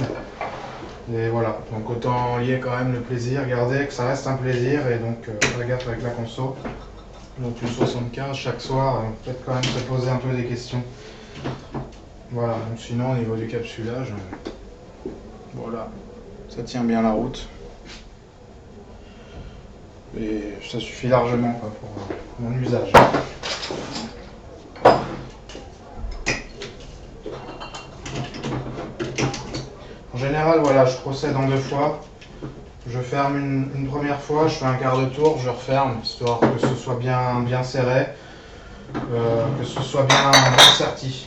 Et voilà, donc autant lier quand même le plaisir, garder que ça reste un plaisir et donc la gaffe avec la conso. Donc le 75 chaque soir, peut-être quand même se poser un peu des questions. Voilà, donc sinon au niveau du capsulage, voilà, ça tient bien la route. Et ça suffit largement quoi, pour mon usage. En général, voilà, je procède en deux fois. Je ferme une première fois, je fais un quart de tour, je referme, histoire que ce soit bien serré, que ce soit bien serti.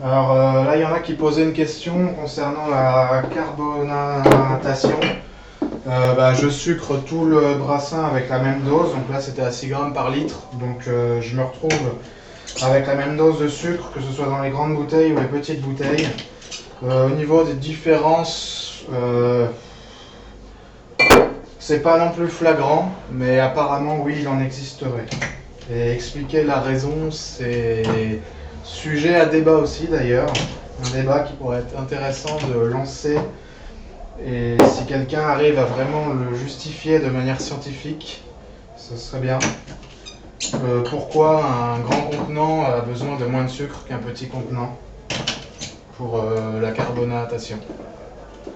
Alors là, il y en a qui posaient une question concernant la carbonatation. Je sucre tout le brassin avec la même dose, donc là c'était à 6 grammes par litre, donc je me retrouve avec la même dose de sucre, que ce soit dans les grandes bouteilles ou les petites bouteilles. Au niveau des différences, c'est pas non plus flagrant, mais apparemment oui, il en existerait. Et expliquer la raison, c'est sujet à débat aussi d'ailleurs, un débat qui pourrait être intéressant de lancer. Et si quelqu'un arrive à vraiment le justifier de manière scientifique, ce serait bien. Pourquoi un grand contenant a besoin de moins de sucre qu'un petit contenant pour la carbonatation?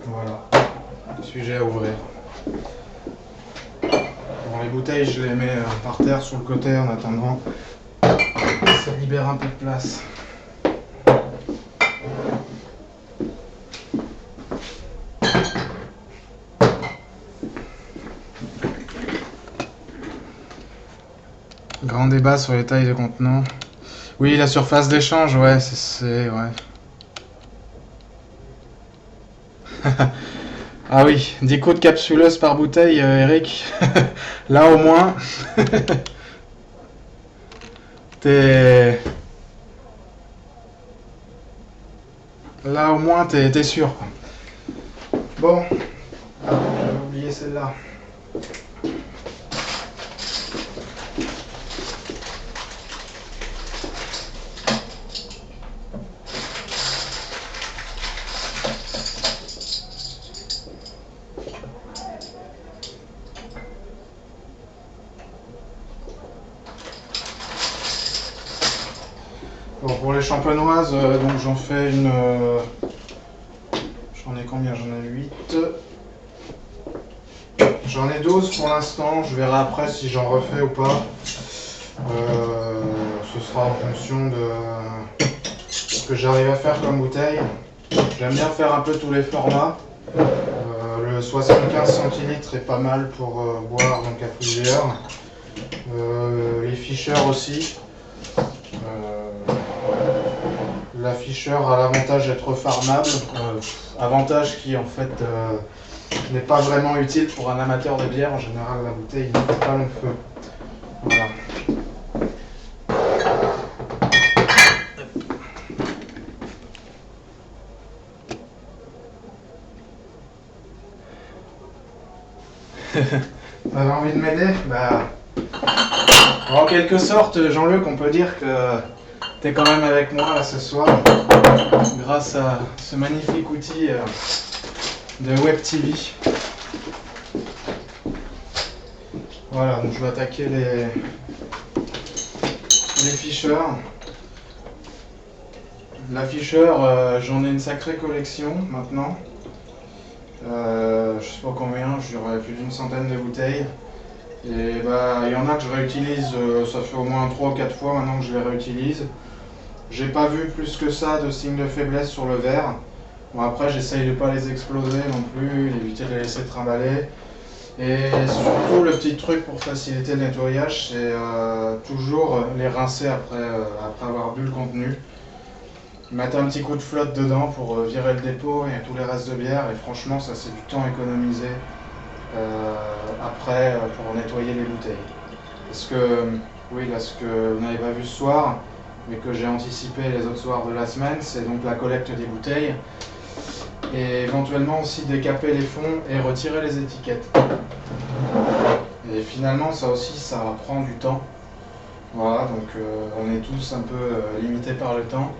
Voilà, sujet à ouvrir. Bon, les bouteilles, je les mets par terre sur le côté en attendant. Ça libère un peu de place. Grand débat sur les tailles de contenants. Oui, la surface d'échange, ouais, ouais. Ah oui, 10 coups de capsuleuse par bouteille, Eric. Là au moins, t'es... Là au moins, t'es sûr. Bon, j'avais oublié celle-là. Bon, pour les champenoises, donc j'en fais une... j'en ai combien? J'en ai 8. J'en ai 12 pour l'instant, je verrai après si j'en refais ou pas. Ce sera en fonction de ce que j'arrive à faire comme bouteille. J'aime bien faire un peu tous les formats. Le 75 centilitres est pas mal pour boire donc à plusieurs. Les Fischer aussi. La Fischer a l'avantage d'être farmable, avantage qui en fait n'est pas vraiment utile pour un amateur de bière. En général, la bouteille ne fait pas long feu. Voilà. T'avais envie de m'aider? Bah, en quelque sorte, Jean-Luc, on peut dire que t'es quand même avec moi là ce soir, grâce à ce magnifique outil de Web TV. Voilà, donc je vais attaquer les Fischer. La Fischer, j'en ai une sacrée collection maintenant. Je sais pas combien, j'aurais plus d'une centaine de bouteilles. Et bah, il y en a que je réutilise, ça fait au moins 3 ou 4 fois maintenant que je les réutilise. J'ai pas vu plus que ça de signes de faiblesse sur le verre. Bon, après, j'essaye de pas les exploser non plus, d'éviter de les laisser trimballer. Et surtout, le petit truc pour faciliter le nettoyage, c'est toujours les rincer après avoir bu le contenu. Mettre un petit coup de flotte dedans pour virer le dépôt et tous les restes de bière. Et franchement, ça c'est du temps économisé après pour nettoyer les bouteilles. Parce que, oui, là, ce que vous n'avez pas vu ce soir, mais que j'ai anticipé les autres soirs de la semaine, c'est donc la collecte des bouteilles. Et éventuellement aussi décaper les fonds et retirer les étiquettes. Et finalement, ça aussi, ça prend du temps. Voilà, donc on est tous un peu limités par le temps.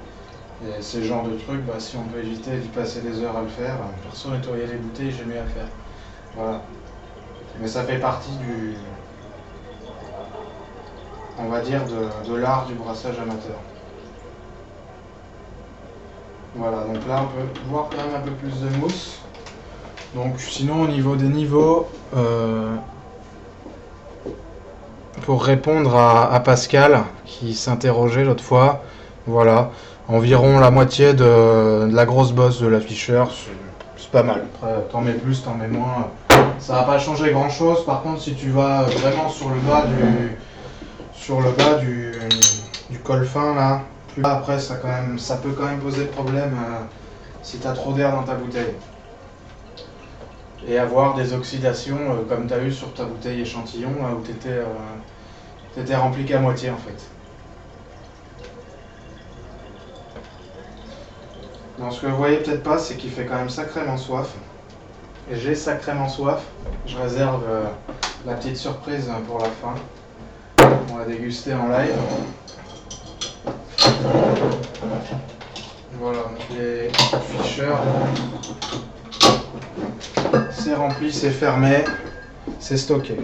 Et ces genres de trucs, bah, si on peut éviter d'y passer des heures à le faire, perso nettoyer les bouteilles, j'ai mieux à faire. Voilà. Mais ça fait partie du, on va dire, de l'art du brassage amateur. Voilà, donc là on peut voir quand même un peu plus de mousse. Donc sinon au niveau des niveaux, pour répondre à Pascal qui s'interrogeait l'autre fois, voilà, environ la moitié de la grosse bosse de la Fischer, c'est pas mal. Après, t'en mets plus, t'en mets moins, ça va pas changer grand chose. Par contre, si tu vas vraiment sur le bas du col fin là, plus bas, après ça peut quand même poser problème si t'as trop d'air dans ta bouteille. Et avoir des oxydations comme tu as eu sur ta bouteille échantillon où t'étais rempli qu'à moitié en fait. Donc ce que vous voyez peut-être pas, c'est qu'il fait quand même sacrément soif. Et j'ai sacrément soif. Je réserve la petite surprise pour la fin. On va déguster en live. Voilà, donc les Fischer. C'est rempli, c'est fermé, c'est stocké.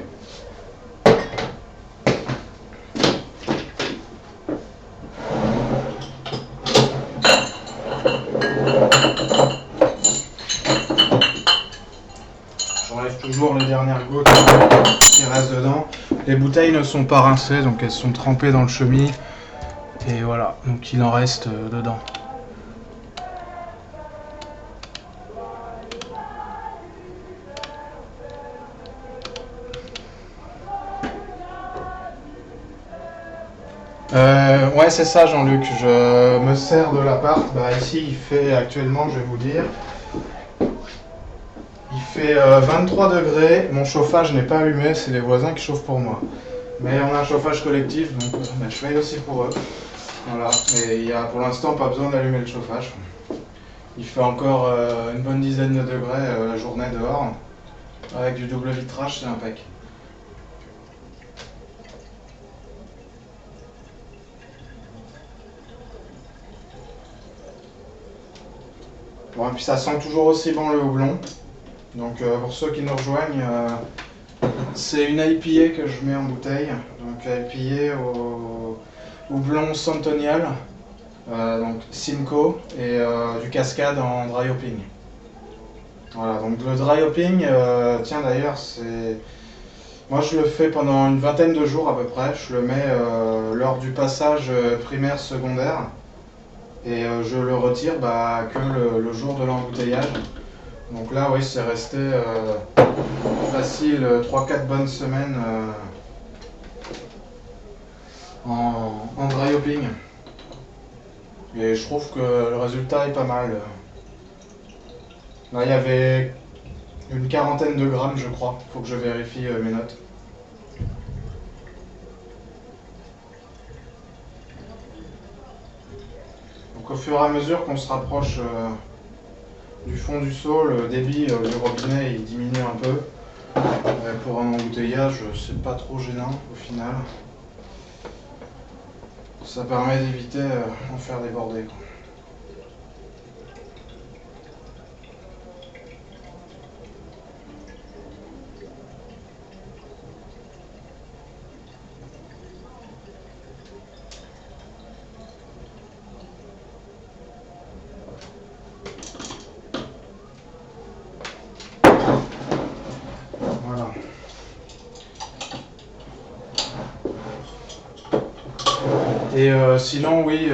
J'enlève toujours les dernières gouttes qui restent dedans. Les bouteilles ne sont pas rincées, donc elles sont trempées dans le chemis. Et voilà, donc il en reste dedans. Ouais, c'est ça, Jean-Luc. Je me sers de l'appart. Bah, ici, il fait actuellement, je vais vous dire, fait 23 degrés, mon chauffage n'est pas allumé, c'est les voisins qui chauffent pour moi. Mais on a un chauffage collectif, donc je veille aussi pour eux. Voilà, et il n'y a pour l'instant pas besoin d'allumer le chauffage. Il fait encore une bonne dizaine de degrés la journée dehors. Avec du double vitrage, c'est impec. Bon, et puis ça sent toujours aussi bon le houblon. Donc pour ceux qui nous rejoignent, c'est une IPA que je mets en bouteille. Donc IPA au houblon Centennial, donc Simcoe et du Cascade en dry hopping. Voilà, donc le dry hopping, tiens d'ailleurs, c'est. Moi je le fais pendant une vingtaine de jours à peu près. Je le mets lors du passage primaire-secondaire et je le retire que le jour de l'embouteillage. Donc là, oui, c'est resté facile 3-4 bonnes semaines en dry hopping. Et je trouve que le résultat est pas mal. Là, il y avait une quarantaine de grammes, je crois. Faut que je vérifie mes notes. Donc au fur et à mesure qu'on se rapproche du fond du seau, le débit du robinet il diminue un peu. Pour un embouteillage, c'est pas trop gênant au final. Ça permet d'éviter d'en faire déborder. Voilà. Et sinon, oui,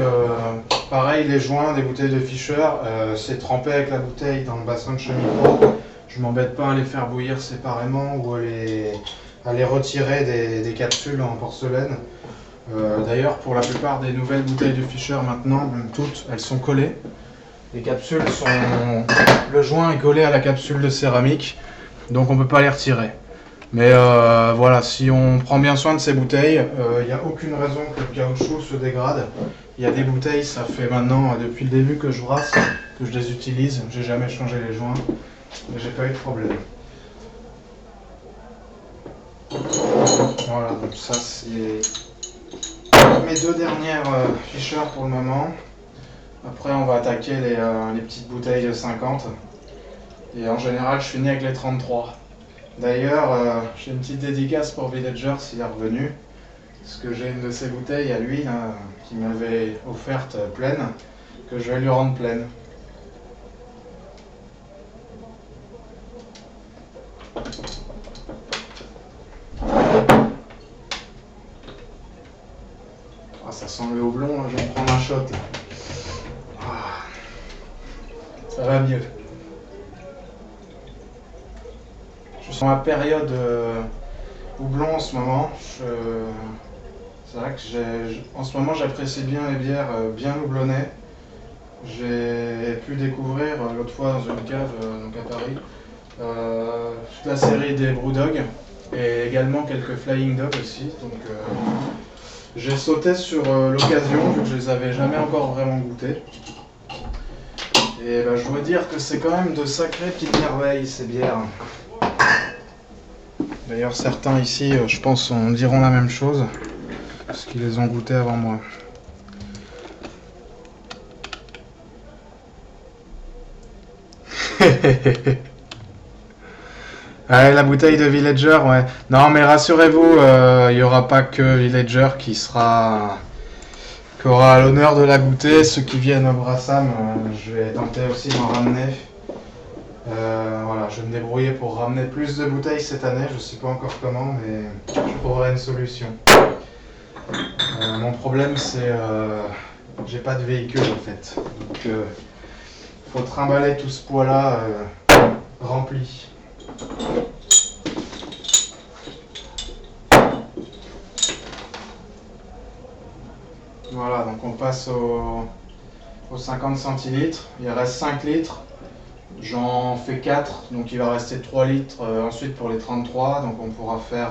pareil, les joints des bouteilles de Fischer, c'est trempé avec la bouteille dans le bassin de cheminot. Je m'embête pas à les faire bouillir séparément ou à les retirer des capsules en porcelaine. D'ailleurs, pour la plupart des nouvelles bouteilles de Fischer maintenant, même toutes, elles sont collées. Les capsules sont. Le joint est collé à la capsule de céramique, donc on ne peut pas les retirer. Mais voilà, si on prend bien soin de ces bouteilles, il n'y a aucune raison que le caoutchouc se dégrade. Il y a des bouteilles, ça fait maintenant depuis le début que je brasse, que je les utilise. J'ai jamais changé les joints, mais j'ai pas eu de problème. Voilà, donc ça c'est mes deux dernières Fischer pour le moment. Après on va attaquer les petites bouteilles de 50. Et en général je finis avec les 33. D'ailleurs, j'ai une petite dédicace pour Villager s'il est revenu. Parce que j'ai une de ses bouteilles à lui qui m'avait offerte pleine, que je vais lui rendre pleine. Ah, ça sent le houblon, là, je vais me prendre un shot. Là. Ah, ça va mieux. Je suis en ma période houblon en ce moment. C'est vrai que en ce moment j'apprécie bien les bières bien houblonnées. J'ai pu découvrir l'autre fois dans une cave donc à Paris toute la série des Brewdog et également quelques Flying Dog aussi. Donc j'ai sauté sur l'occasion vu que je les avais jamais encore vraiment goûtés. Et je dois dire que c'est quand même de sacrées petites merveilles ces bières. D'ailleurs certains ici je pense diront la même chose parce qu'ils les ont goûtés avant moi. Ouais, la bouteille de Villager, ouais. Non, mais rassurez-vous, il n'y aura pas que Villager qui aura l'honneur de la goûter. Ceux qui viennent au Brassam, je vais tenter aussi d'en ramener. Voilà, je vais me débrouiller pour ramener plus de bouteilles cette année. Je ne sais pas encore comment, mais je trouverai une solution. Mon problème, c'est j'ai pas de véhicule en fait. Donc, faut trimballer tout ce poids-là rempli. Voilà, donc on passe aux 50 centilitres. Il reste 5 litres. J'en fais 4, donc il va rester 3 litres ensuite pour les 33, donc on pourra faire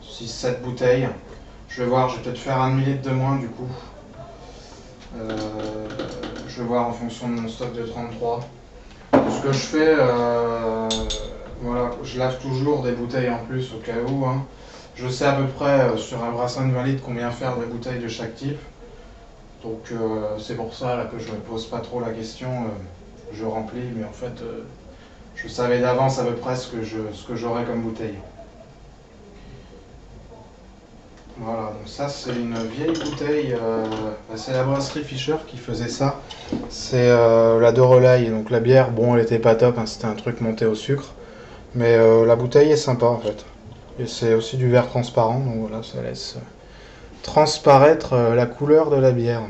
6-7 bouteilles. Je vais voir, je vais peut-être faire un demi-litre de moins du coup. Je vais voir en fonction de mon stock de 33. Ce que je fais, voilà, je lave toujours des bouteilles en plus au cas où. Hein. Je sais à peu près sur un brassin de 20 litres combien faire de bouteilles de chaque type. Donc c'est pour ça là, que je ne me pose pas trop la question. Je remplis, mais en fait, je savais d'avance à peu près ce que j'aurais comme bouteille. Voilà, donc ça c'est une vieille bouteille, c'est la brasserie Fischer qui faisait ça. C'est la de Relaye, donc la bière, bon elle était pas top, hein, c'était un truc monté au sucre. Mais la bouteille est sympa en fait. Et c'est aussi du verre transparent, donc voilà, ça laisse transparaître la couleur de la bière.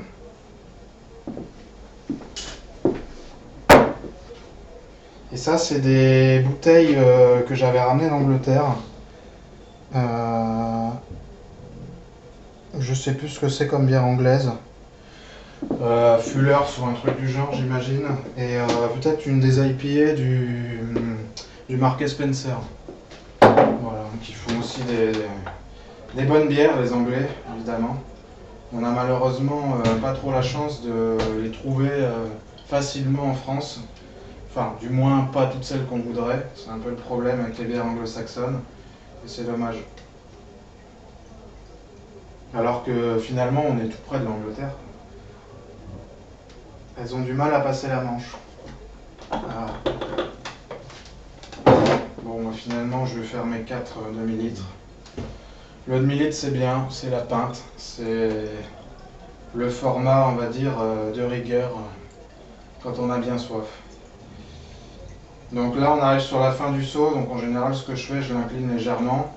Et ça c'est des bouteilles que j'avais ramenées d'Angleterre. Je sais plus ce que c'est comme bière anglaise. Fuller ou un truc du genre, j'imagine. Et peut-être une des IPA du Marques Spencer. Voilà, qui font aussi des bonnes bières, les Anglais, évidemment. On a malheureusement pas trop la chance de les trouver facilement en France. Enfin, du moins pas toutes celles qu'on voudrait. C'est un peu le problème avec les bières anglo-saxonnes. Et c'est dommage. Alors que finalement, on est tout près de l'Angleterre. Elles ont du mal à passer la Manche. Ah. Bon, moi, finalement, je vais faire mes 4 demi-litres. Le demi-litre, c'est bien, c'est la pinte. C'est le format, on va dire, de rigueur quand on a bien soif. Donc là, on arrive sur la fin du seau. Donc en général, ce que je fais, je l'incline légèrement.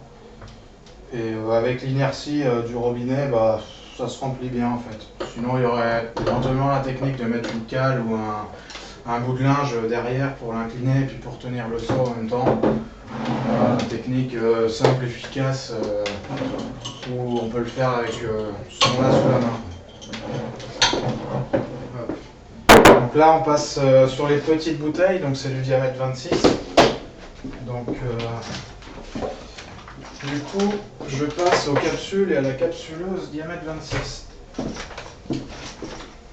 Et avec l'inertie du robinet, bah, ça se remplit bien en fait. Sinon, il y aurait éventuellement la technique de mettre une cale ou un bout de linge derrière pour l'incliner et puis pour tenir le seau en même temps. Une technique simple, efficace, où on peut le faire avec son là sous la main. Donc là, on passe sur les petites bouteilles, donc c'est du diamètre 26. Donc du coup, je passe aux capsules et à la capsuleuse diamètre 26.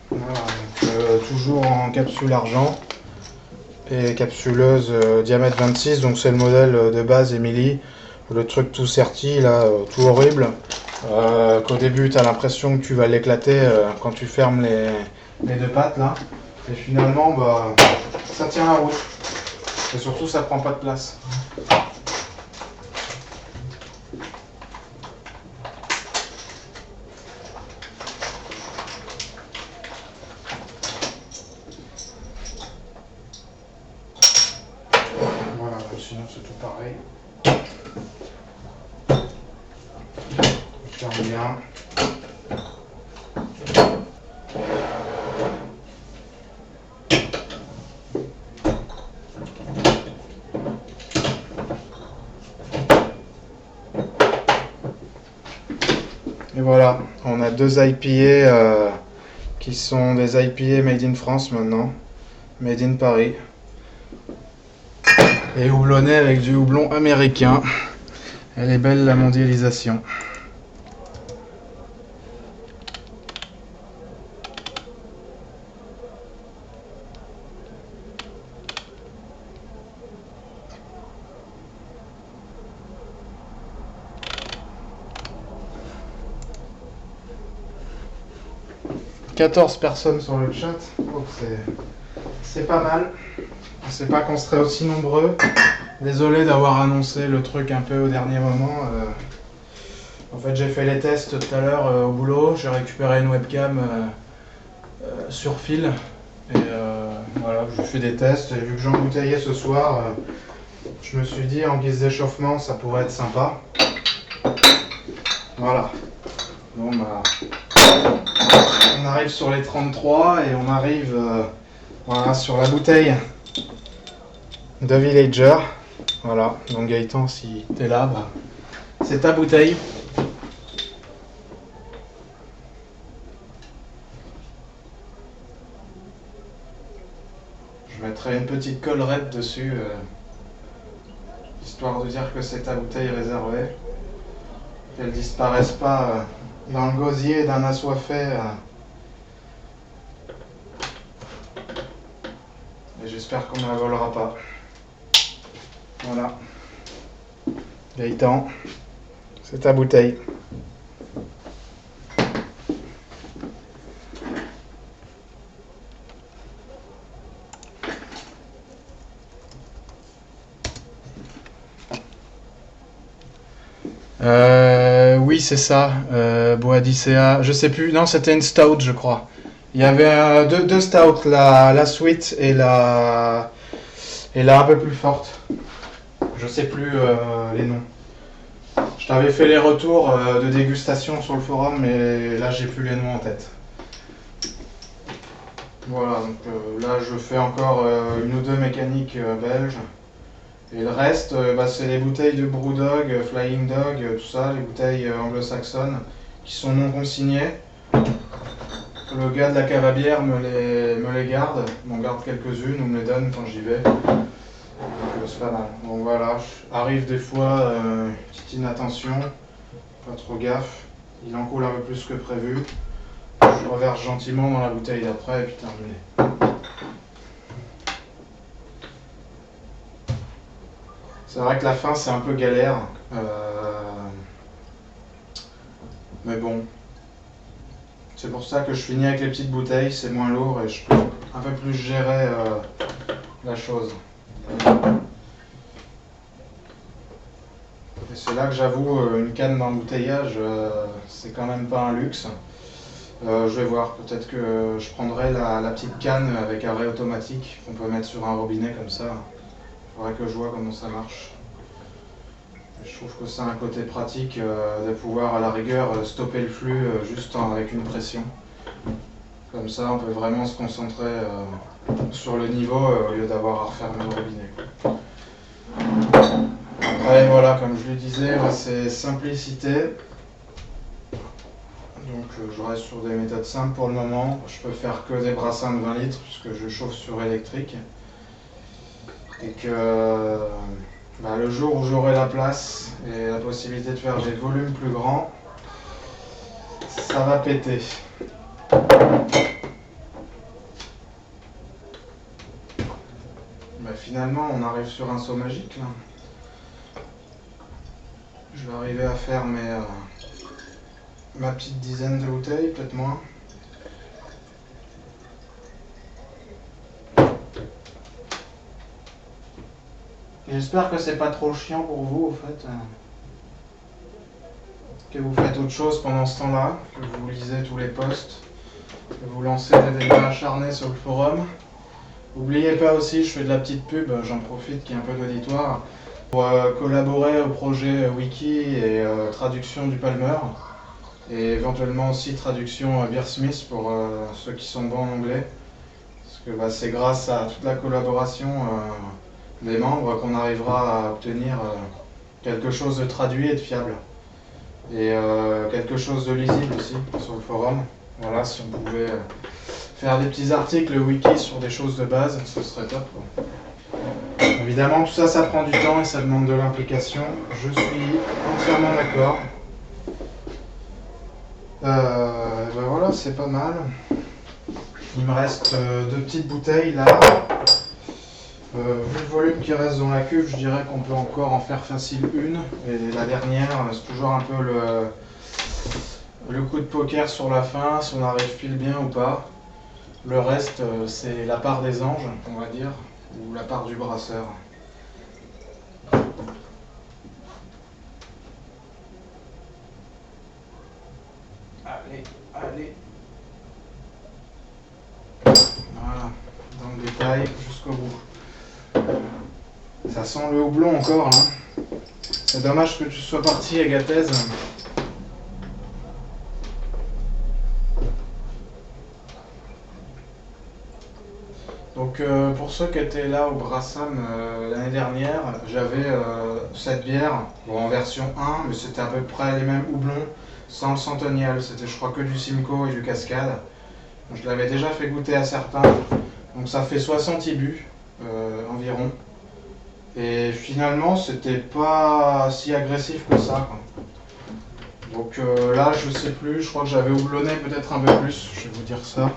Voilà, donc toujours en capsule argent et capsuleuse diamètre 26, donc c'est le modèle de base Emily. Le truc tout serti, là, tout horrible. Qu'au début, tu as l'impression que tu vas l'éclater quand tu fermes les deux pattes là. Et finalement, bah, ça tient la route. Et surtout, ça prend pas de place. Voilà, sinon c'est tout pareil. On ferme bien. Et voilà, on a deux IPA qui sont des IPA made in France maintenant, made in Paris. Et houblonné avec du houblon américain. Elle est belle la mondialisation. « 14 personnes sur le chat, donc c'est pas mal. Je sais pas qu'on serait aussi nombreux. Désolé d'avoir annoncé le truc un peu au dernier moment. En fait, j'ai fait les tests tout à l'heure au boulot. J'ai récupéré une webcam sur fil. Et voilà, j'ai fait des tests. Et vu que j'embouteillais ce soir, je me suis dit en guise d'échauffement, ça pourrait être sympa. Voilà. Bon, bah, on arrive sur les 33 et on arrive voilà, sur la bouteille de Villager. Voilà, donc Gaëtan, si t'es là, bah, c'est ta bouteille. Je mettrai une petite collerette dessus, histoire de dire que c'est ta bouteille réservée. Qu'elle disparaisse pas dans le gosier d'un assoiffé. Et j'espère qu'on ne la volera pas. Voilà. Gaëtan, c'est ta bouteille. Oui, c'est ça. Boadicea. Je sais plus. Non, c'était une stout, je crois. Il y avait deux stouts, la sweet et la un peu plus forte. Je sais plus les noms. Je t'avais fait les retours de dégustation sur le forum, mais là j'ai plus les noms en tête. Voilà, donc là je fais encore une ou deux mécaniques belges. Et le reste, c'est les bouteilles de Brewdog, Flying Dog, tout ça, les bouteilles anglo-saxonnes qui sont non consignées. Le gars de la cave à bière me les garde, m'en garde quelques-unes ou me les donne quand j'y vais. Donc c'est pas mal. Donc voilà, arrive des fois, petite inattention, pas trop gaffe, il en coule un peu plus que prévu. Je reverse gentiment dans la bouteille d'après et puis terminé. C'est vrai que la fin c'est un peu galère, mais bon, c'est pour ça que je finis avec les petites bouteilles, c'est moins lourd et je peux un peu plus gérer la chose. Et c'est là que j'avoue, une canne d'embouteillage, c'est quand même pas un luxe. Je vais voir, peut-être que je prendrai la petite canne avec arrêt automatique qu'on peut mettre sur un robinet comme ça. Il faudrait que je vois comment ça marche. Je trouve que ça a un côté pratique de pouvoir à la rigueur stopper le flux juste avec une pression. Comme ça on peut vraiment se concentrer sur le niveau au lieu d'avoir à refermer le robinet. Après voilà, comme je le disais, c'est simplicité. Donc je reste sur des méthodes simples pour le moment. Je peux faire que des brassins de 20 litres puisque je chauffe sur électrique. Et que le jour où j'aurai la place et la possibilité de faire des volumes plus grands, ça va péter. Finalement, on arrive sur un saut magique là. Je vais arriver à faire ma petite dizaine de bouteilles, peut-être moins. J'espère que c'est pas trop chiant pour vous, au fait. Que vous faites autre chose pendant ce temps-là, que vous lisez tous les posts, que vous lancez des débats acharnés sur le forum. N'oubliez pas aussi, je fais de la petite pub, j'en profite qu'il y ait un peu d'auditoire, pour collaborer au projet wiki et traduction du Palmer, et éventuellement aussi traduction Beersmith pour ceux qui sont bons en anglais. Parce que c'est grâce à toute la collaboration des membres qu'on arrivera à obtenir quelque chose de traduit et de fiable. Et quelque chose de lisible aussi sur le forum. Voilà, si on pouvait faire des petits articles wiki sur des choses de base, ce serait top. Évidemment, tout ça, ça prend du temps et ça demande de l'implication. Je suis entièrement d'accord. Voilà, c'est pas mal. Il me reste deux petites bouteilles là. Vu le volume qui reste dans la cuve, je dirais qu'on peut encore en faire facile une. Et la dernière, c'est toujours un peu le coup de poker sur la fin, si on arrive pile bien ou pas. Le reste, c'est la part des anges, on va dire, ou la part du brasseur. Allez. Voilà, dans le détail, jusqu'au bout. Ça sent le houblon encore, hein. C'est dommage que tu sois parti, Agathez. Donc pour ceux qui étaient là au Brassam l'année dernière, j'avais cette bière, en version 1, mais c'était à peu près les mêmes houblons, sans le Centennial. C'était je crois que du Simcoe et du Cascade. Donc, je l'avais déjà fait goûter à certains, donc ça fait 60 ibus. environ. Et finalement, c'était pas si agressif que ça, quoi. Donc là, je sais plus, je crois que j'avais houblonné peut-être un peu plus, je vais vous dire ça.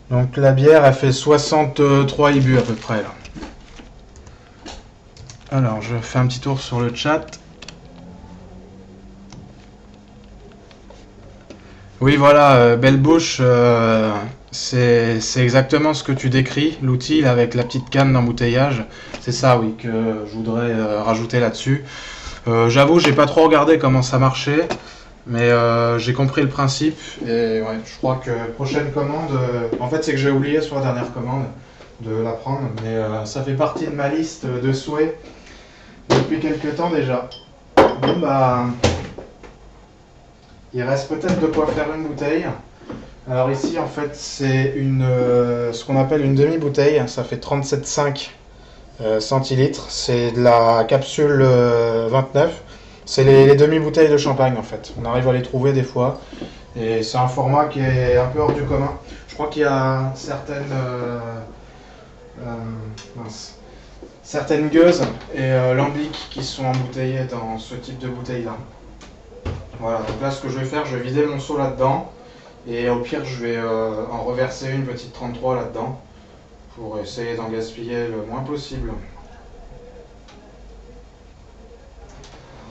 Donc la bière, elle fait 63 IBU à peu près là. Alors, je fais un petit tour sur le chat. Oui, voilà, Belle Bouche, c'est exactement ce que tu décris, l'outil là, avec la petite canne d'embouteillage. C'est ça, oui, que je voudrais rajouter là-dessus. J'avoue, j'ai pas trop regardé comment ça marchait, mais j'ai compris le principe. Et ouais, je crois que prochaine commande, en fait, c'est que j'ai oublié sur la dernière commande de la prendre, mais ça fait partie de ma liste de souhaits depuis quelques temps déjà. Bon, bah. Il reste peut-être de quoi faire une bouteille. Alors ici en fait c'est ce qu'on appelle une demi-bouteille, ça fait 37,5 centilitres, c'est de la capsule 29, c'est les demi-bouteilles de champagne en fait, on arrive à les trouver des fois, et c'est un format qui est un peu hors du commun. Je crois qu'il y a certaines gueuses et lambics qui sont embouteillés dans ce type de bouteille là. Voilà, donc là ce que je vais faire, je vais vider mon seau là-dedans. Et au pire, je vais en reverser une petite 33 là-dedans pour essayer d'en gaspiller le moins possible.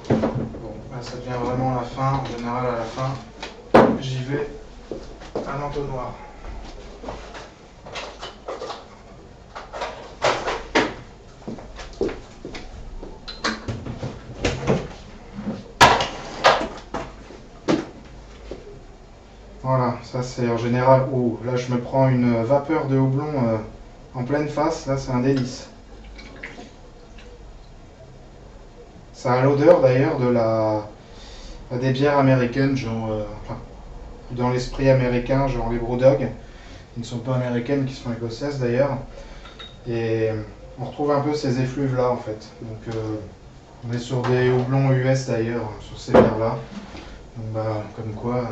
Bon, là ça devient vraiment la fin. En général, à la fin, j'y vais à l'entonnoir. Voilà, ça c'est en général. Oh, là je me prends une vapeur de houblon en pleine face, là c'est un délice. Ça a l'odeur d'ailleurs des bières américaines, genre, enfin, dans l'esprit américain, genre les Brewdog, qui ne sont pas américaines, qui sont écossaises d'ailleurs. Et on retrouve un peu ces effluves là en fait. Donc on est sur des houblons US d'ailleurs, sur ces bières là. Donc bah, comme quoi.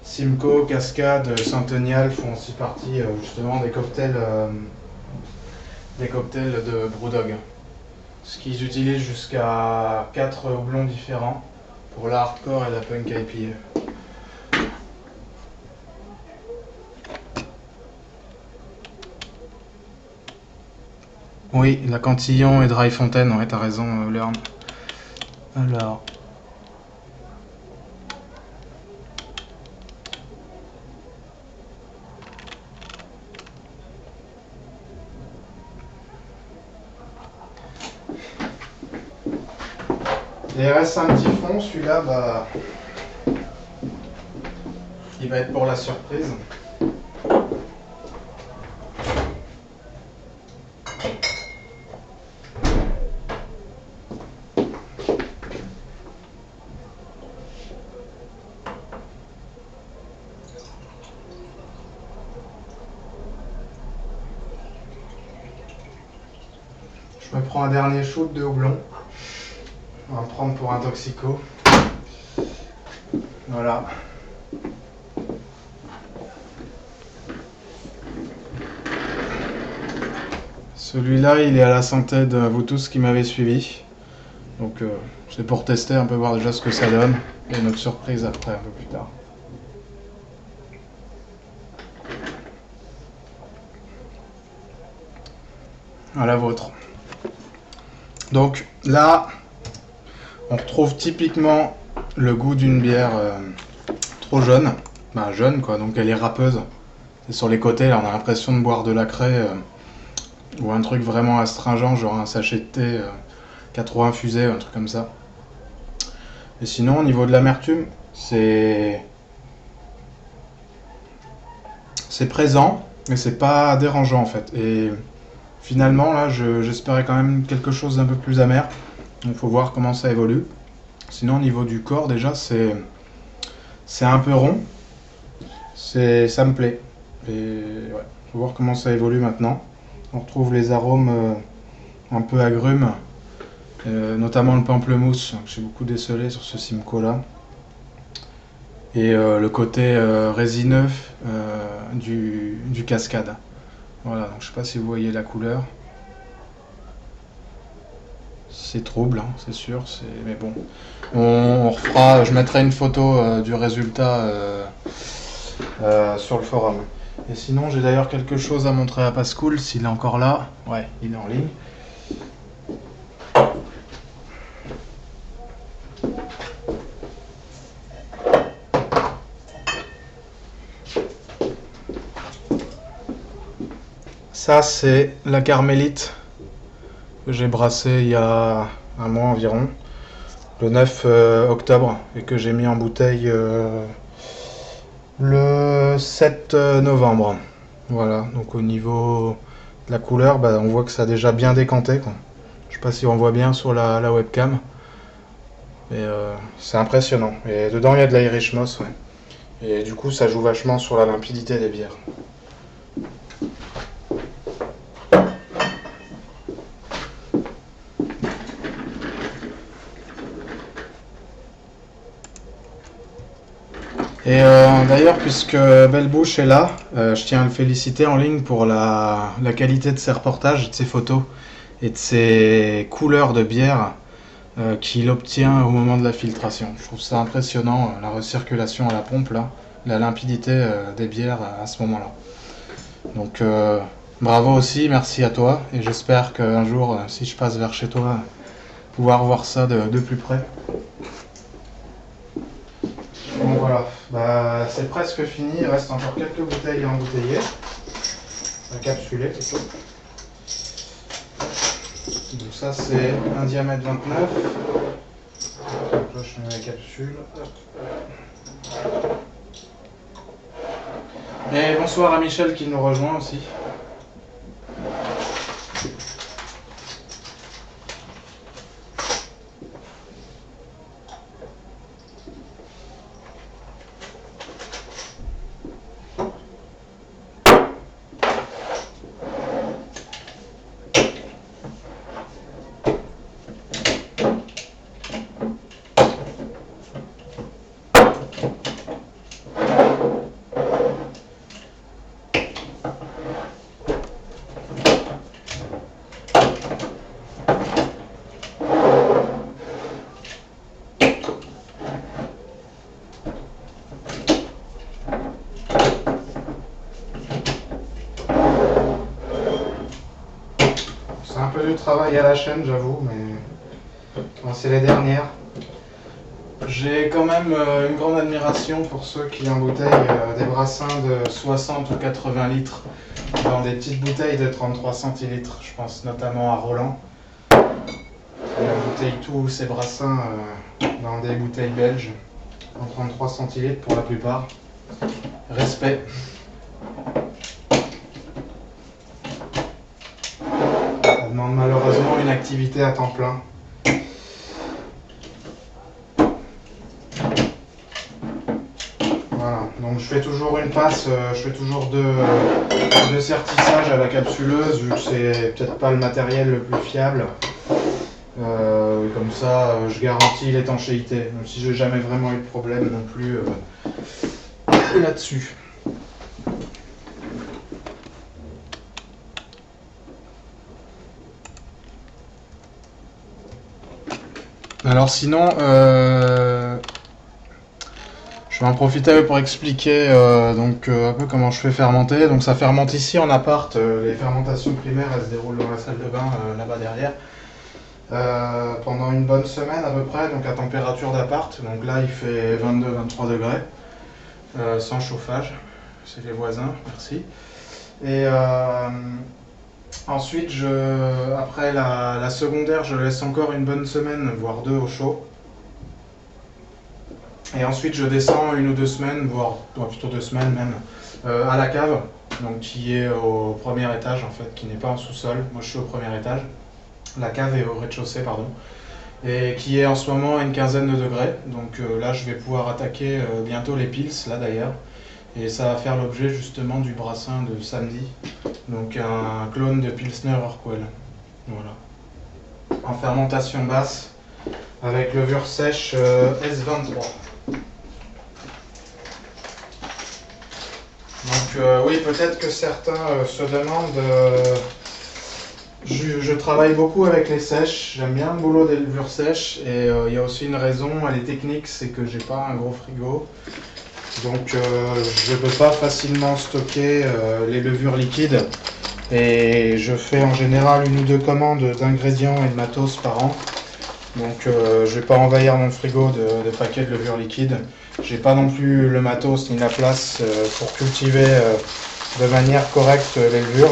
Simcoe, Cascade, Centennial font aussi partie justement des cocktails de Brewdog. Ce qu'ils utilisent jusqu'à 4 houblons différents pour la hardcore et la punk IPA. Oui, la Cantillon et Dry Fontaine, ouais, t'as raison, Léon. Alors. Et il reste un petit fond, celui-là, bah, il va être pour la surprise. Je me prends un dernier shoot de houblon. On va me prendre pour un toxico. Voilà. Celui-là, il est à la santé de vous tous qui m'avez suivi. Donc c'est pour tester un peu, voir déjà ce que ça donne. Et notre surprise après, un peu plus tard. À la vôtre. Donc là, on retrouve typiquement le goût d'une bière trop jeune. Bah, jeune quoi, donc elle est râpeuse. Et sur les côtés, là, on a l'impression de boire de la craie ou un truc vraiment astringent, genre un sachet de thé 80 infusé, un truc comme ça. Et sinon, au niveau de l'amertume, c'est présent, mais c'est pas dérangeant en fait. Et finalement, là, j'espérais quand même quelque chose d'un peu plus amer. Donc, faut voir comment ça évolue. Sinon, au niveau du corps, déjà, c'est un peu rond. Ça me plaît. Et ouais, faut voir comment ça évolue maintenant. On retrouve les arômes un peu agrumes, notamment le pamplemousse, que j'ai beaucoup décelé sur ce Simcoe là. et le côté résineux du cascade. Voilà, donc je sais pas si vous voyez la couleur. C'est trouble, hein, c'est sûr, mais bon. On refera, je mettrai une photo du résultat sur le forum. Et sinon, j'ai d'ailleurs quelque chose à montrer à Pascoul, s'il est encore là. Ouais, il est en ligne. Ça, c'est la carmélite que j'ai brassée il y a un mois environ, le 9 octobre, et que j'ai mis en bouteille le 7 novembre. Voilà, donc au niveau de la couleur, bah, on voit que ça a déjà bien décanté, quoi. Je sais pas si on voit bien sur la webcam, mais c'est impressionnant. Et dedans, il y a de l'Irish Moss, ouais. Et du coup, ça joue vachement sur la limpidité des bières. Et d'ailleurs, puisque Belle Bouche est là, je tiens à le féliciter en ligne pour la qualité de ses reportages, de ses photos et de ses couleurs de bière qu'il obtient au moment de la filtration. Je trouve ça impressionnant, la recirculation à la pompe, là, la limpidité des bières à ce moment-là. Donc bravo aussi, merci à toi, et j'espère qu'un jour, si je passe vers chez toi, pouvoir voir ça de plus près. Bon voilà, bah, c'est presque fini, il reste encore quelques bouteilles à embouteiller, à capsuler plutôt. Donc ça c'est un diamètre 29. Donc là je mets la capsule. Et bonsoir à Michel qui nous rejoint aussi. C'est un peu du travail à la chaîne j'avoue, mais bon, c'est les dernières. J'ai quand même une grande admiration pour ceux qui embouteillent des brassins de 60 ou 80 litres dans des petites bouteilles de 33 centilitres. Je pense notamment à Roland. Il embouteille tous ses brassins dans des bouteilles belges en 33 centilitres pour la plupart. Respect. Ça demande malheureusement une activité à temps plein. Voilà, donc je fais toujours une passe, je fais toujours deux sertissages à la capsuleuse, vu que c'est peut-être pas le matériel le plus fiable. Comme ça, je garantis l'étanchéité, même si j'ai jamais vraiment eu de problème non plus là-dessus. Alors sinon, je vais en profiter pour expliquer un peu comment je fais fermenter. Donc ça fermente ici en appart, les fermentations primaires elles se déroulent dans la salle de bain là-bas derrière. Pendant une bonne semaine à peu près, donc à température d'appart. Donc là il fait 22-23 degrés, sans chauffage. C'est les voisins, merci. Et ensuite, après la secondaire, je laisse encore une bonne semaine, voire deux au chaud. Et ensuite, je descends une ou 2 semaines, voire plutôt 2 semaines même, à la cave, donc qui est au premier étage en fait, qui n'est pas en sous-sol. Moi, je suis au premier étage. La cave est au rez-de-chaussée, pardon. Et qui est en ce moment à une quinzaine de degrés. Donc là, je vais pouvoir attaquer bientôt les pils, là d'ailleurs. Et ça va faire l'objet justement du brassin de samedi. Donc un clone de Pilsner Urquell. Voilà. En fermentation basse, avec levure sèche S23. Donc oui, peut-être que certains se demandent. Je travaille beaucoup avec les sèches, j'aime bien le boulot des levures sèches et il y a aussi une raison, elle est technique, c'est que j'ai pas un gros frigo. Donc je ne peux pas facilement stocker les levures liquides et je fais en général une ou deux commandes d'ingrédients et de matos par an. Donc je vais pas envahir mon frigo de paquets de levure liquide. J'ai pas non plus le matos ni la place pour cultiver de manière correcte les levures.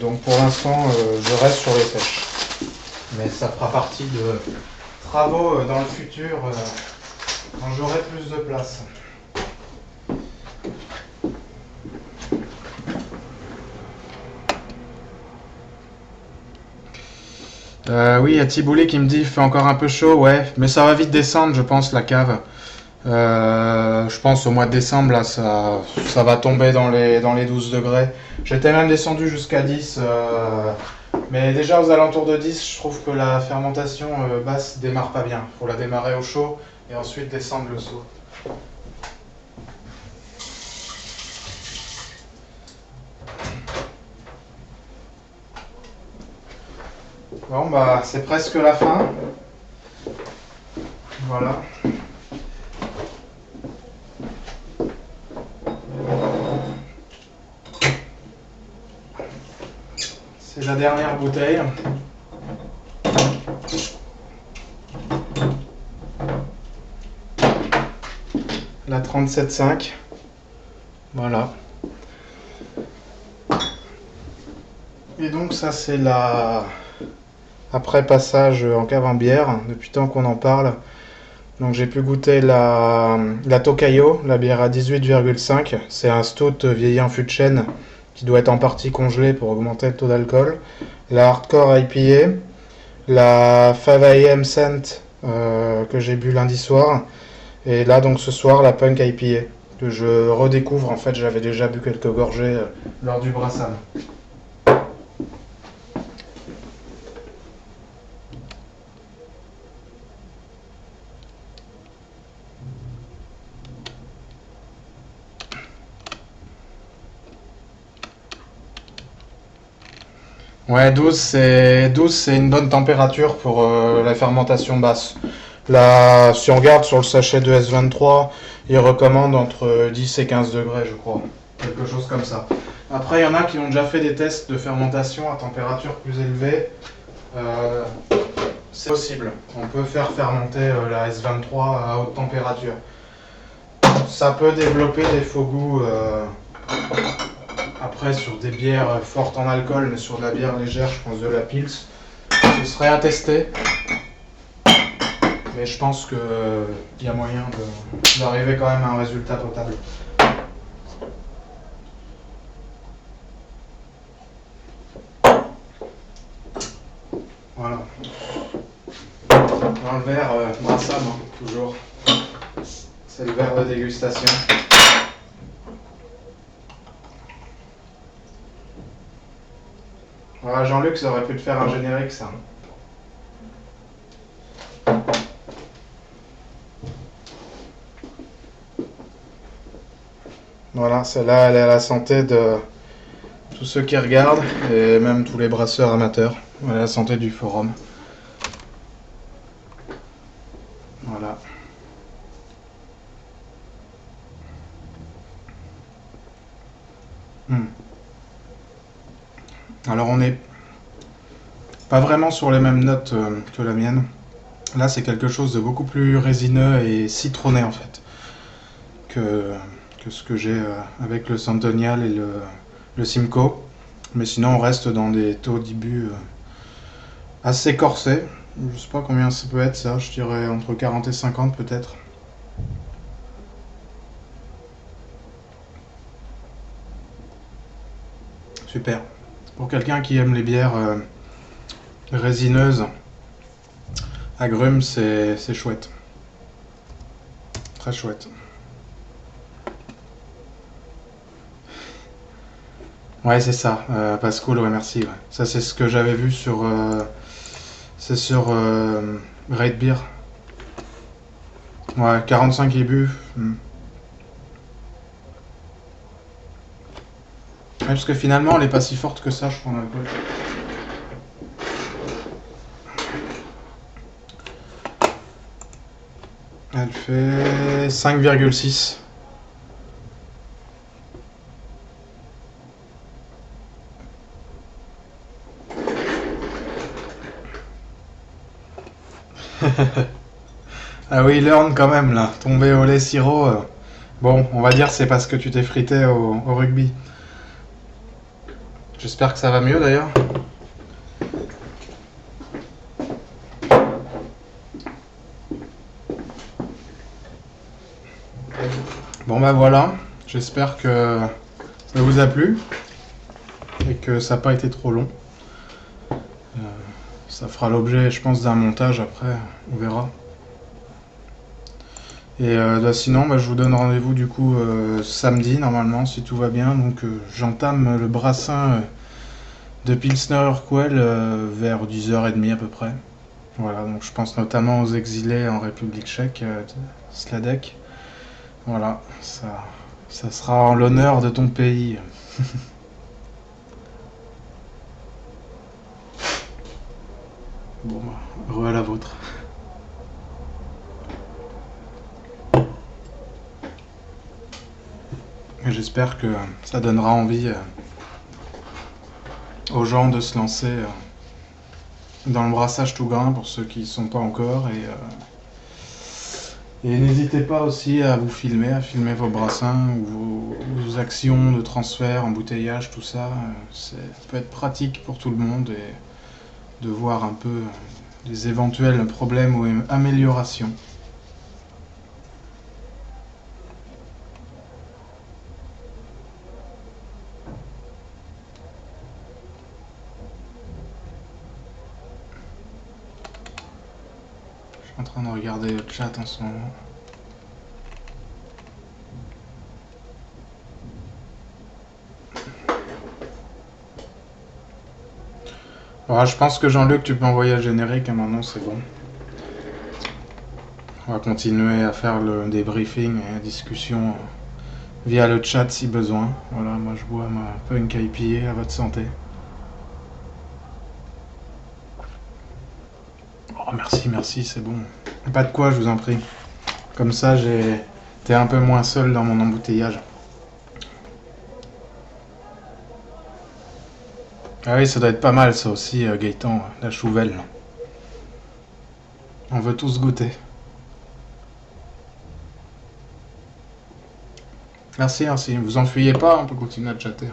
Donc pour l'instant je reste sur les sèches. Mais ça fera partie de travaux dans le futur quand j'aurai plus de place. Oui, il y a Tibouli qui me dit il fait encore un peu chaud, ouais, mais ça va vite descendre, je pense, la cave. Je pense au mois de décembre, là, ça va tomber dans les 12 degrés. J'étais même descendu jusqu'à 10, mais déjà aux alentours de 10, je trouve que la fermentation basse démarre pas bien. Il faut la démarrer au chaud et ensuite descendre le seau. Bon, bah, c'est presque la fin. Voilà. C'est la dernière bouteille. La 37,5. Voilà. Et donc ça c'est la... Après passage en cave en bière, depuis tant qu'on en parle. Donc j'ai pu goûter la Tokayo, la bière à 18,5. C'est un stout vieilli en fût de chêne qui doit être en partie congelé pour augmenter le taux d'alcool. La Hardcore IPA, la 5am Scent que j'ai bu lundi soir. Et là donc ce soir la Punk IPA que je redécouvre. En fait j'avais déjà bu quelques gorgées lors du brassage. Ouais, 12 c'est une bonne température pour la fermentation basse. Là, si on regarde sur le sachet de S23, il recommande entre 10 et 15 degrés, je crois. Quelque chose comme ça. Après, il y en a qui ont déjà fait des tests de fermentation à température plus élevée. Euh, c'est possible. On peut faire fermenter la S23 à haute température. Ça peut développer des faux goûts après sur des bières fortes en alcool, mais sur de la bière légère, je pense de la Pils. Ce serait à tester. Mais je pense qu'il y a moyen d'arriver quand même à un résultat potable. Voilà. Dans le verre, Brassam, hein, toujours. C'est le verre de dégustation. Voilà, Jean-Luc, ça aurait pu te faire un générique, ça. Voilà, celle-là, elle est à la santé de tous ceux qui regardent, et même tous les brasseurs amateurs. Elle est à la santé du forum. Voilà. Alors on n'est pas vraiment sur les mêmes notes que la mienne. Là c'est quelque chose de beaucoup plus résineux et citronné en fait que, que ce que j'ai avec le Centennial et le Simcoe. Mais sinon on reste dans des taux d'IBU assez corsés. Je sais pas combien ça peut être ça, je dirais entre 40 et 50 peut-être. Super. Pour quelqu'un qui aime les bières résineuses, agrumes, c'est chouette. Très chouette. Ouais, c'est ça. Pascal, ouais, merci. Ouais. Ça, c'est ce que j'avais vu sur. C'est sur Great Beer. Ouais, 45 IBU. parce que finalement, elle est pas si forte que ça, je crois, en alcool. Elle fait 5,6. Ah oui, Learn quand même là, tombé au lait sirop. Bon, on va dire c'est parce que tu t'es frité au rugby. J'espère que ça va mieux d'ailleurs. Bon bah voilà, j'espère que ça vous a plu et que ça n'a pas été trop long. Ça fera l'objet, je pense, d'un montage après, on verra. Et bah, sinon, bah, je vous donne rendez-vous du coup samedi normalement, si tout va bien. Donc j'entame le brassin de Pilsner Urquell vers 10h30 à peu près. Voilà, donc je pense notamment aux exilés en République tchèque, de Sladek. Voilà, ça sera en l'honneur de ton pays. Bon, bah, heureux à la vôtre. Et j'espère que ça donnera envie aux gens de se lancer dans le brassage tout grain pour ceux qui ne sont pas encore. Et n'hésitez pas aussi à vous filmer, à filmer vos brassins ou vos actions de transfert, embouteillage, tout ça. Ça peut être pratique pour tout le monde et de voir un peu les éventuels problèmes ou améliorations. Je suis en train de regarder le chat en ce moment. Bon, je pense que Jean-Luc, tu peux envoyer le générique, hein, maintenant c'est bon. On va continuer à faire le débriefing et la discussion via le chat si besoin. Voilà, moi je bois ma punk IPA à votre santé. Oh merci, merci, c'est bon. Pas de quoi, je vous en prie. Comme ça, j'ai été un peu moins seul dans mon embouteillage. Ah oui, ça doit être pas mal ça aussi, Gaëtan, la chouvelle. On veut tous goûter. Merci, merci. Vous enfuyez pas, on peut continuer à chatter.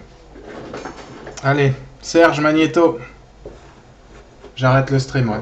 Allez, Serge Magnéto. J'arrête le stream, ouais.